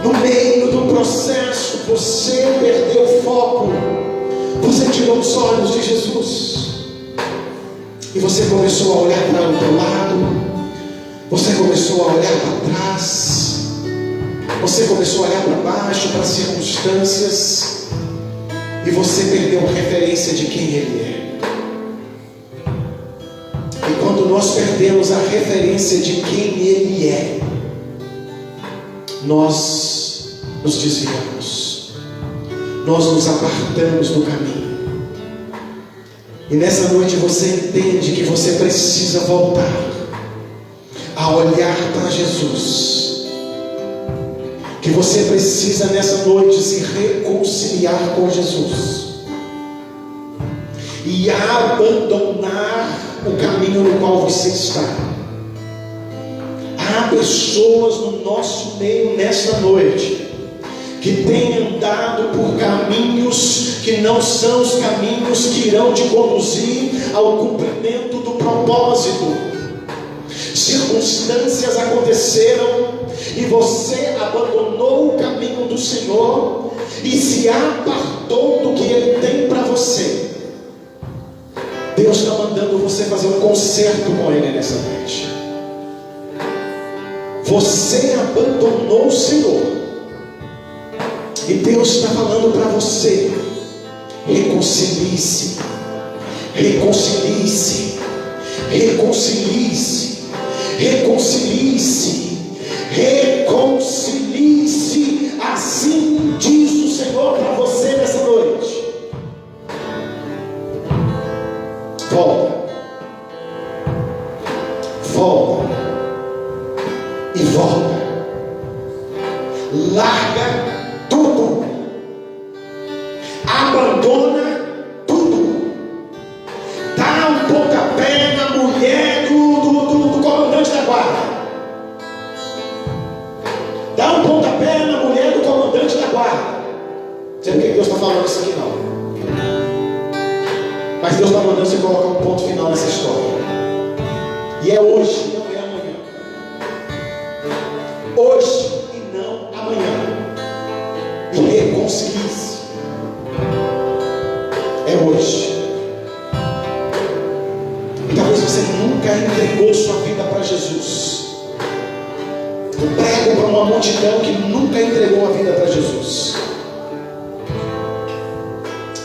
no meio do processo você perdeu o foco, você tirou os olhos de Jesus e você começou a olhar para o teu lado, você começou a olhar para trás, você começou a olhar para baixo, para as circunstâncias, e você perdeu a referência de quem Ele é. E quando nós perdemos a referência de quem Ele é, nós nos desviamos, nós nos apartamos do caminho. E nessa noite você entende que você precisa voltar a olhar para Jesus, que você precisa nessa noite se reconciliar com Jesus e abandonar o caminho no qual você está. Há pessoas no nosso meio nesta noite que têm andado por caminhos que não são os caminhos que irão te conduzir ao cumprimento do propósito. Circunstâncias aconteceram e você abandonou o caminho do Senhor e se apartou do que Ele tem para você. Deus está mandando você fazer um concerto com Ele nessa noite. Você abandonou o Senhor e Deus está falando para você: reconcilie-se, reconcilie-se, reconcilie-se, reconcilie-se, reconcilie-se. Senhor para você nessa noite: volta, volta e volta. Larga tudo, abandona tudo, dá um pontapé na mulher do comandante da guarda, dá um pontapé na mulher do comandante da guarda. Não sei por que Deus está falando isso aqui, não, mas Deus está mandando você colocar um ponto final nessa história, e é hoje, não é amanhã. Hoje e não amanhã. E reconcilie-se. É hoje. E talvez você nunca entregou sua vida para Jesus. Eu prego para uma multidão que nunca entregou a vida para Jesus.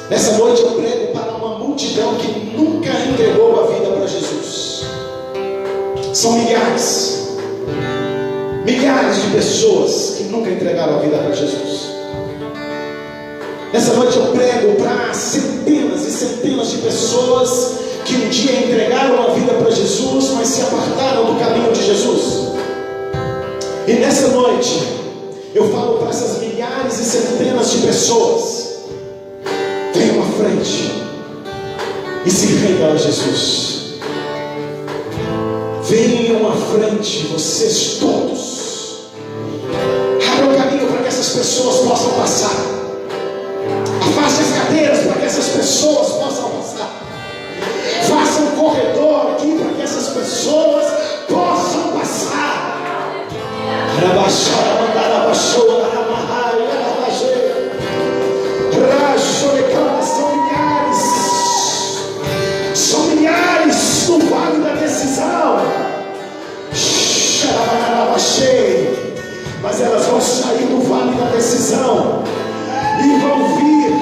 Nessa noite eu prego para uma multidão que nunca entregou a vida para Jesus. São milhares de pessoas que nunca entregaram a vida para Jesus. Nessa noite eu prego para centenas e centenas de pessoas que um dia entregaram a vida para Jesus, mas se apartaram do caminho de Jesus. E nessa noite eu falo para essas milhares e centenas de pessoas: venham à frente e se rendam a Jesus. Venham à frente, vocês todos. Abram o caminho para que essas pessoas possam passar. Afaste as cadeiras para que essas pessoas possam passar. Faça um corredor aqui para que essas pessoas possam passar. São milhares no vale da decisão. Mas elas vão sair do vale da decisão e vão vir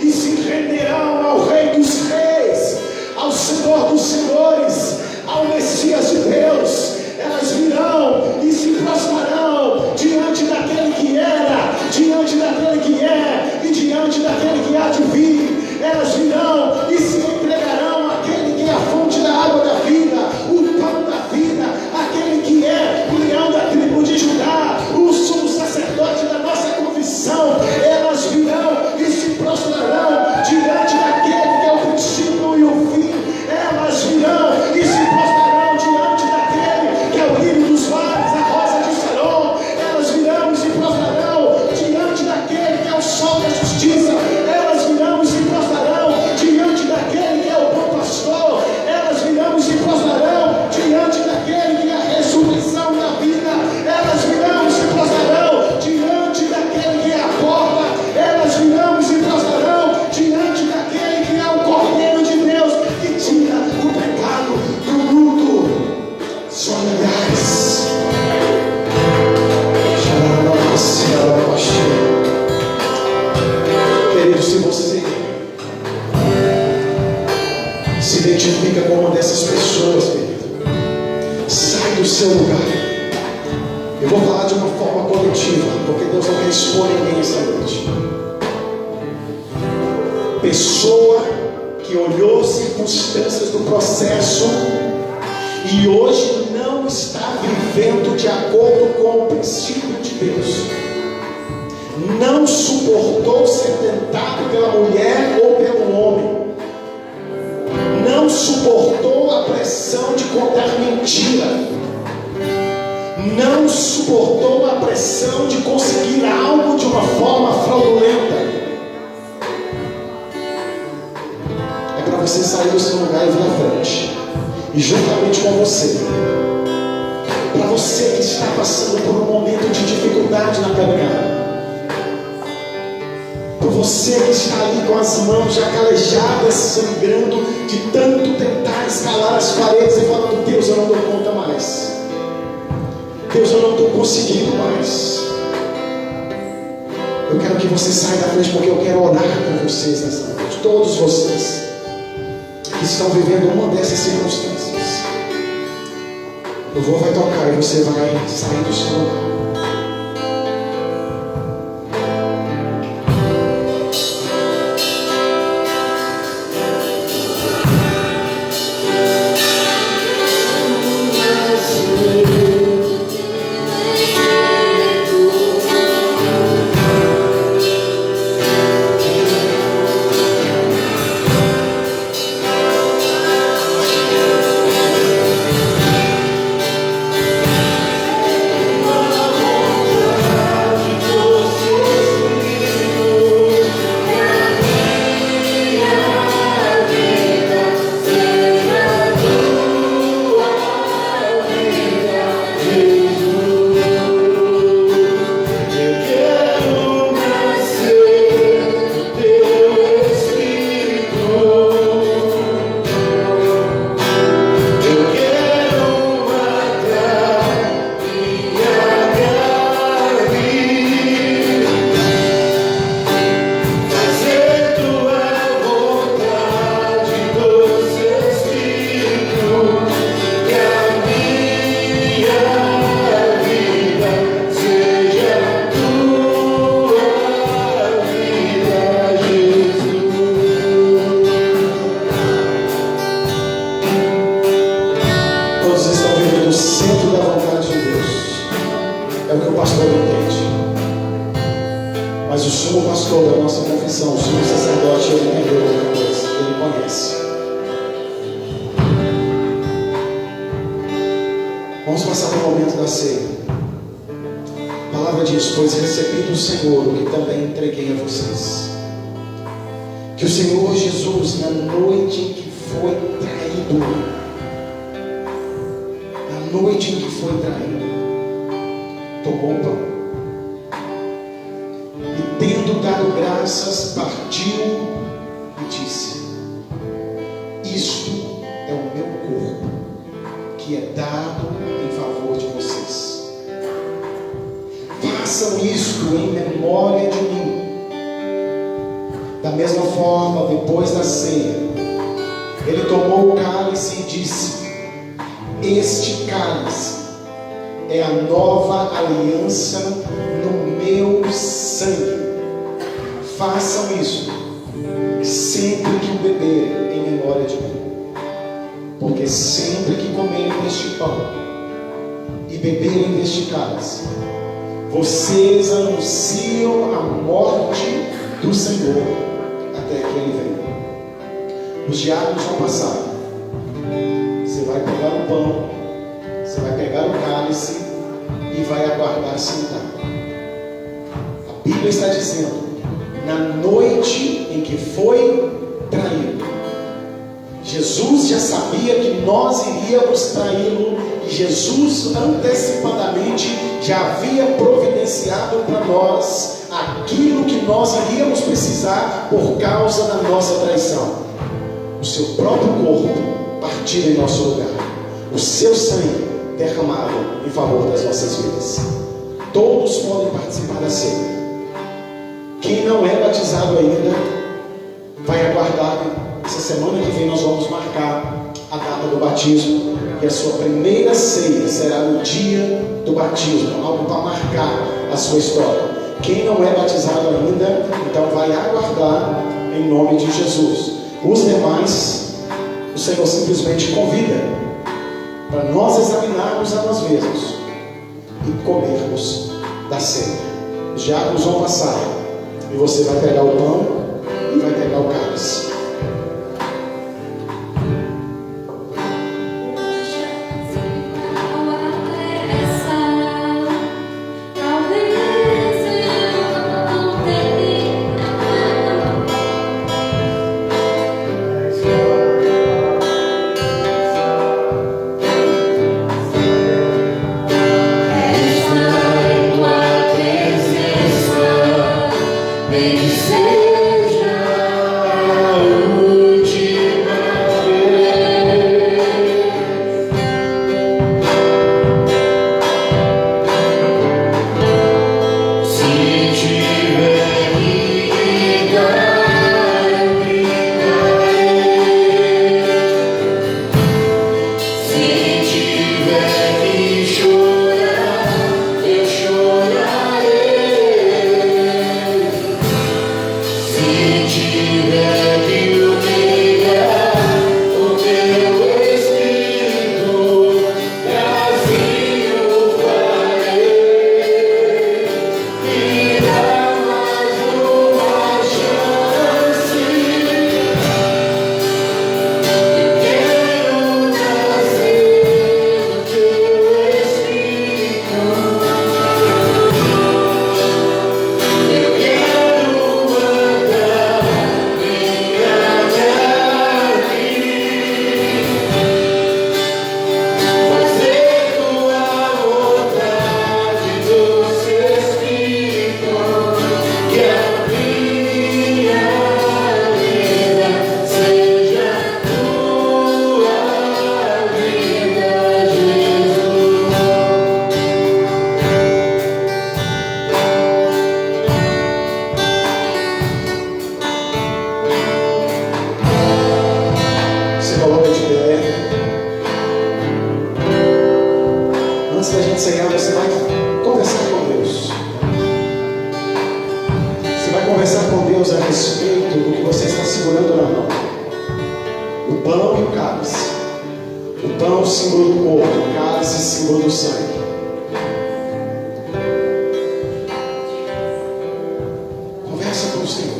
e se renderão ao Rei dos Reis, ao Senhor dos Senhores, ao Messias de Deus. Elas virão e se prostrarão diante daquele que era, diante daquele que é e diante daquele que há de vir. Elas virão e se entregarão àquele que é a fonte da água da vida, o pão da vida, aquele que é o leão da tribo de Judá, o sumo sacerdote da nossa confissão. Elas virão e se prostrarão diante daquele que é o princípio e o fim. Elas virão e se prostrarão diante daquele que é o lírio dos vales, a rosa de Saron. Elas virão e se prostrarão diante daquele que é o sol da justiça. Elas virão e se prostrarão diante daquele que é o bom pastor. Elas virão e se prostrarão diante daquele que é a ressurreição da vida. Elas virão e se prostrarão diante daquele que é a porta. Elas virão e se prostrarão diante daquele que é o Cordeiro de Deus, que tira o pecado do mundo. São milhares. Querido, se você se identifica com uma dessas pessoas, querido, sai do seu lugar. Eu vou falar de uma forma coletiva, porque Deus não quer expor ninguém essa noite. Pessoa que olhou as circunstâncias do processo e hoje não está vivendo de acordo com o princípio de Deus. Não suportou ser tentado pela mulher ou pelo homem. Não suportou a pressão de contar mentira. Não suportou a pressão de conseguir algo de uma forma fraudulenta. É para você sair do seu lugar e vir à frente. E juntamente com você, para você que está passando por um momento de dificuldade na caminhada, para você que está ali com as mãos já calejadas, sangrando, de tanto tentar escalar as paredes e falando: Deus, eu não dou conta mais. Deus, eu não estou conseguindo mais. Eu quero que você saia da frente, porque eu quero orar por vocês nessa noite. Todos vocês que estão vivendo uma dessas circunstâncias. O louvor vai tocar e você vai sair do seu lugar. sumo sacerdote, ele entendeu outra coisa, ele conhece. Vamos passar para o momento da ceia. A palavra diz: pois recebi do Senhor o que também entreguei a vocês. Que o Senhor Jesus, na noite em que foi traído, tomou o pão e, tendo dado graças, partiu e disse: isto é o meu corpo, que é dado em favor de vocês. Façam isto em memória de mim. Da mesma forma, depois da ceia, ele tomou o cálice e disse: este cálice é a nova aliança no meu sangue. Façam isso sempre que o beberem em memória de mim. Porque sempre que comerem deste pão e beberem deste cálice, vocês anunciam a morte do Senhor até que Ele venha. Os diáconos vão passar. Você vai pegar o pão, você vai pegar o cálice e vai aguardar sentado. A Bíblia está dizendo: na noite em que foi traído, Jesus já sabia que nós iríamos traí-lo, e Jesus antecipadamente já havia providenciado para nós aquilo que nós iríamos precisar por causa da nossa traição: o seu próprio corpo partido em nosso lugar, o seu sangue derramado em favor das nossas vidas. Todos podem participar da ceia. Quem não é batizado ainda vai aguardar. Essa semana que vem nós vamos marcar a data do batismo, e a sua primeira ceia será no dia do batismo, algo para marcar a sua história. Quem não é batizado ainda, então vai aguardar em nome de Jesus. Os demais, o Senhor simplesmente convida para nós examinarmos a nós mesmos e comermos da ceia. Os diáconos vão passar e você vai pegar o pão e vai pegar o cálice. Conversa com o Senhor.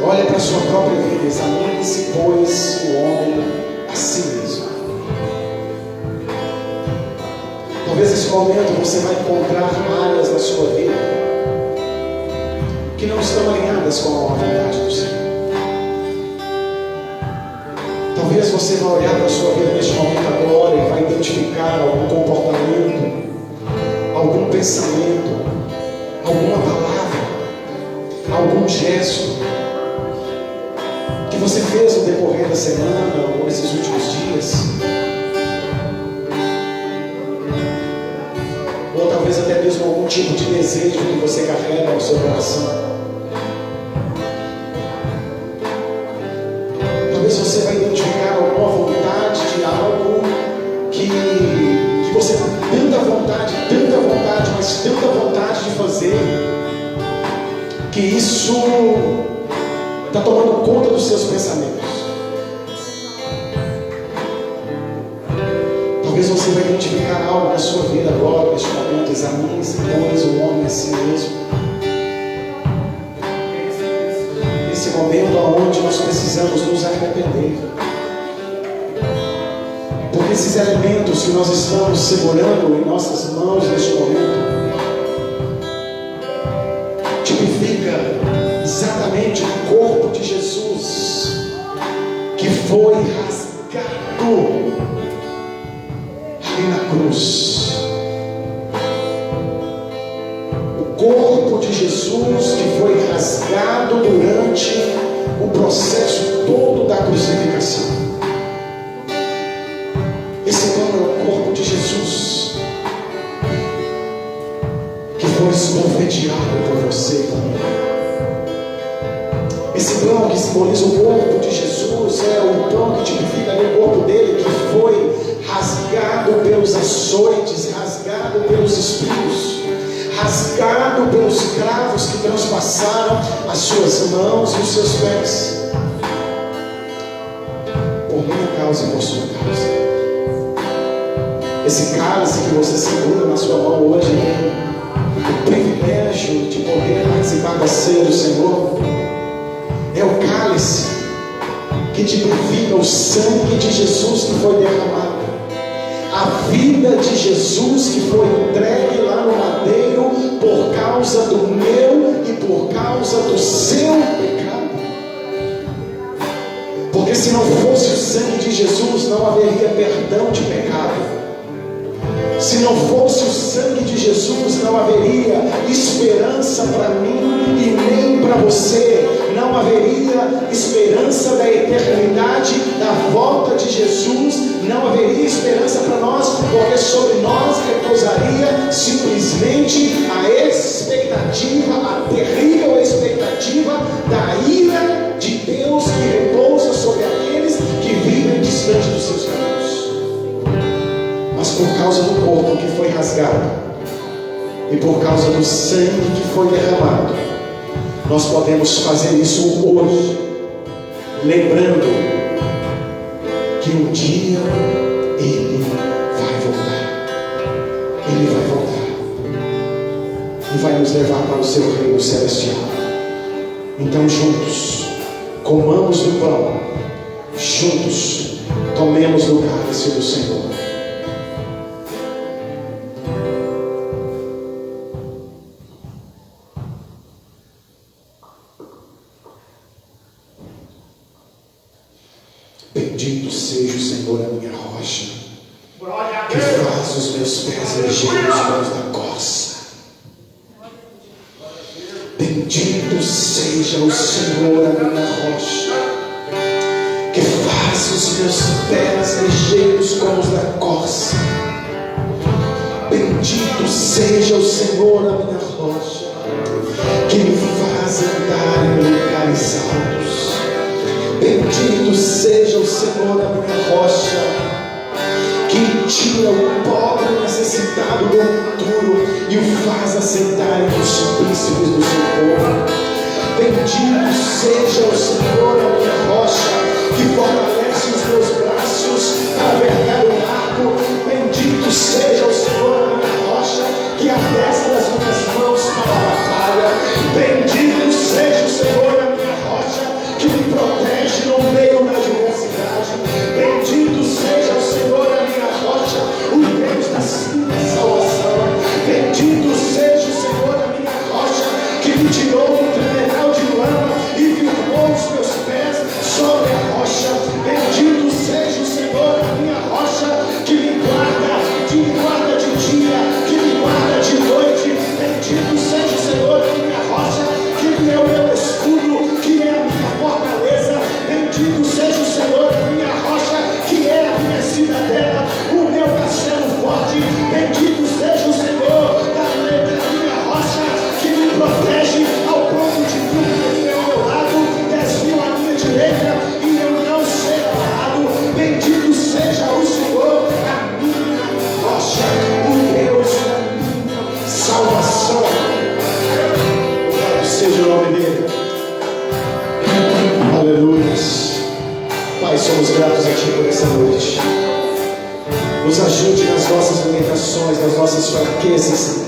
Olhe para a sua própria vida, examine-se, pois, o homem a si mesmo. Talvez nesse momento você vai encontrar áreas na sua vida que não estão alinhadas com a vontade do Senhor. Talvez você vai olhar para a sua vida neste momento agora e vai identificar algum comportamento, algum pensamento, alguma palavra, algum gesto que você fez no decorrer da semana ou nesses últimos dias, ou talvez até mesmo algum tipo de desejo que você carrega no seu coração. Talvez você vai identificar alguma vontade de algo que você tem tanta vontade, mas tanta vontade de fazer, que isso está tomando conta dos seus pensamentos. Talvez você vai identificar algo na sua vida agora, neste momento. Examine-se, pois, o homem a si mesmo. Nesse momento onde nós precisamos nos arrepender, porque esses elementos que nós estamos segurando em nossas mãos neste momento tipifica exatamente o corpo de Jesus, que foi rasgado ali na cruz. O corpo de Jesus que foi rasgado durante o processo todo da crucificação. Esse não é o corpo de Jesus que foi esbofeteado por você também. Esse pão que simboliza o corpo de Jesus é o pão que tipifica o corpo dele, que foi rasgado pelos açoites, rasgado pelos espinhos, rasgado pelos cravos que transpassaram as suas mãos e os seus pés, por minha causa e por sua causa. Esse cálice que você segura na sua mão hoje, o privilégio de poder participar da ceia do Senhor, é o cálice que tipifica o sangue de Jesus que foi derramado, a vida de Jesus que foi entregue lá no madeiro por causa do meu e por causa do seu pecado. Porque se não fosse o sangue de Jesus, não haveria perdão de pecado. Se não fosse o sangue de Jesus, não haveria esperança para mim e nem para você. Não haveria esperança da eternidade, da volta de Jesus. Não haveria esperança para nós, porque sobre nós repousaria simplesmente a expectativa, a terrível expectativa da ira de Deus que repousa sobre aqueles que vivem distante dos seus caminhos. Mas por causa do corpo que foi rasgado e por causa do sangue que foi derramado, nós podemos fazer isso hoje, lembrando que um dia Ele vai voltar. Ele vai voltar e vai nos levar para o seu reino celestial. Então juntos comamos do pão, juntos tomemos do cálice do Senhor. Bendito seja o Senhor, a minha rocha, que faz os meus pés ligeiros como os da corça. Bendito seja o Senhor, a minha rocha, que faz os meus pés ligeiros como os da corça. Bendito seja o Senhor, a minha rocha, que me faz andar em lugares altos. Bendito seja o Senhor, a minha rocha, que tira o pobre necessitado do monturo e o faz assentar entre os príncipes do seu povo. Bendito seja o Senhor, a minha rocha, que fortalece os meus braços para vergar o arco. Bendito seja o Senhor, a minha rocha, que adestra as minhas mãos para a batalha. Bendito seja o Senhor, a minha rocha, que me tirou do tremeral de lama e firmou os meus pés sobre a rocha. Bendito seja o Senhor, a minha rocha, que me guarda de dia, que me guarda de noite. Bendito seja o Senhor, a minha rocha, que é o meu escudo, que é a minha fortaleza. Bendito seja o Senhor, a minha rocha, que é a minha cidadela, o meu castelo forte. Bendito seja o Senhor, a minha rocha, que me protege ao ponto de tudo ao meu lado, 10.000 à minha direita e eu não ser abalado. Bendito seja o Senhor, a minha rocha, o Deus da minha salvação. Louvado seja o nome dele. Aleluia. Pai, somos gratos a Ti por essa noite. Nos ajude nas nossas limitações, nas nossas fraquezas, Senhor.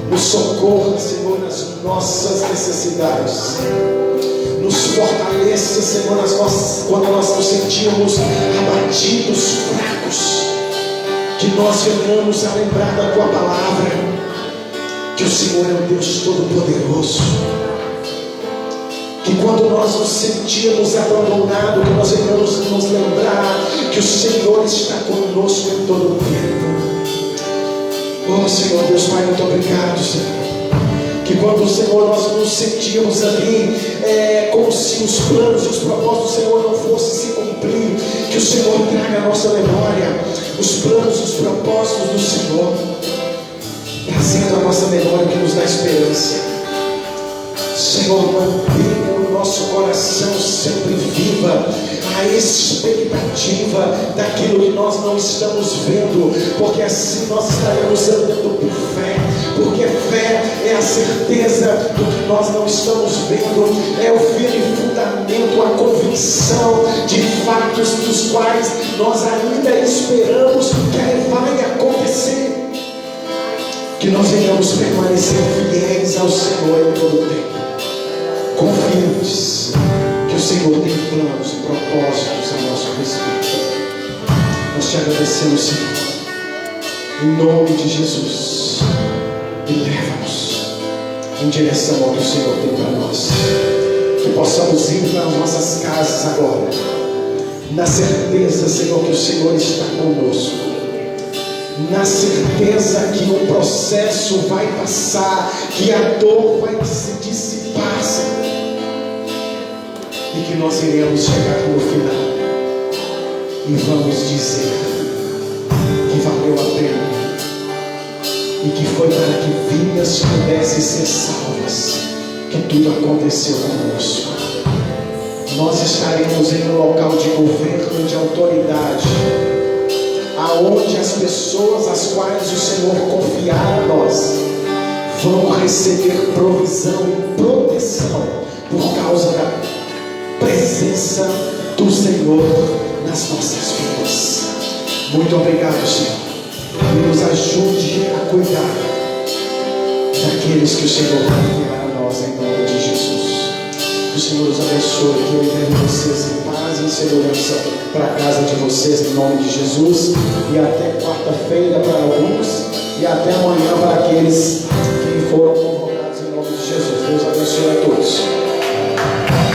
Nos socorra, Senhor, nas nossas necessidades. Nos fortaleça, Senhor, quando nós nos sentimos abatidos, fracos. Que nós venhamos a lembrar da Tua palavra, que o Senhor é o Deus Todo-Poderoso. Que quando nós nos sentirmos abandonados, que nós venhamos nos lembrar que o Senhor está conosco em todo o tempo. Oh Senhor Deus Pai, muito obrigado, Senhor. Que quando, Senhor, nós nos sentimos ali como se os planos e os propósitos do Senhor não fossem se cumprir, que o Senhor traga a nossa memória os planos e os propósitos do Senhor, trazendo a nossa memória que nos dá esperança. Senhor, mantenha o nosso coração sempre viva a expectativa daquilo que nós não estamos vendo, porque assim nós estaremos andando por fé, porque fé é a certeza do que nós não estamos vendo, é o firme fundamento, a convicção de fatos dos quais nós ainda esperamos que vai acontecer. Que nós venhamos permanecer fiéis ao Senhor em todo o tempo, confiantes que o Senhor tem planos e propósitos a nosso respeito. Nós te agradecemos, Senhor, em nome de Jesus, e leva-nos em direção ao que o Senhor tem para nós. Que possamos ir para as nossas casas agora, na certeza, Senhor, que o Senhor está conosco, na certeza que o processo vai passar, que a dor vai se dissipar, Senhor, e que nós iremos chegar no final e vamos dizer que valeu a pena e que foi para que vidas pudessem ser salvas que tudo aconteceu conosco. Nós estaremos em um local de governo, de autoridade, aonde as pessoas às quais o Senhor confiar a nós vão receber provisão e proteção por causa da presença do Senhor nas nossas vidas. Muito obrigado, Senhor, e nos ajude a cuidar daqueles que o Senhor confiar a nós em nome de Jesus. Que o Senhor os abençoe, que Ele leve vocês em paz e em segurança para a casa de vocês em nome de Jesus, e até quarta-feira para alguns e até amanhã para aqueles que foram convocados em nome de Jesus. Deus abençoe a todos.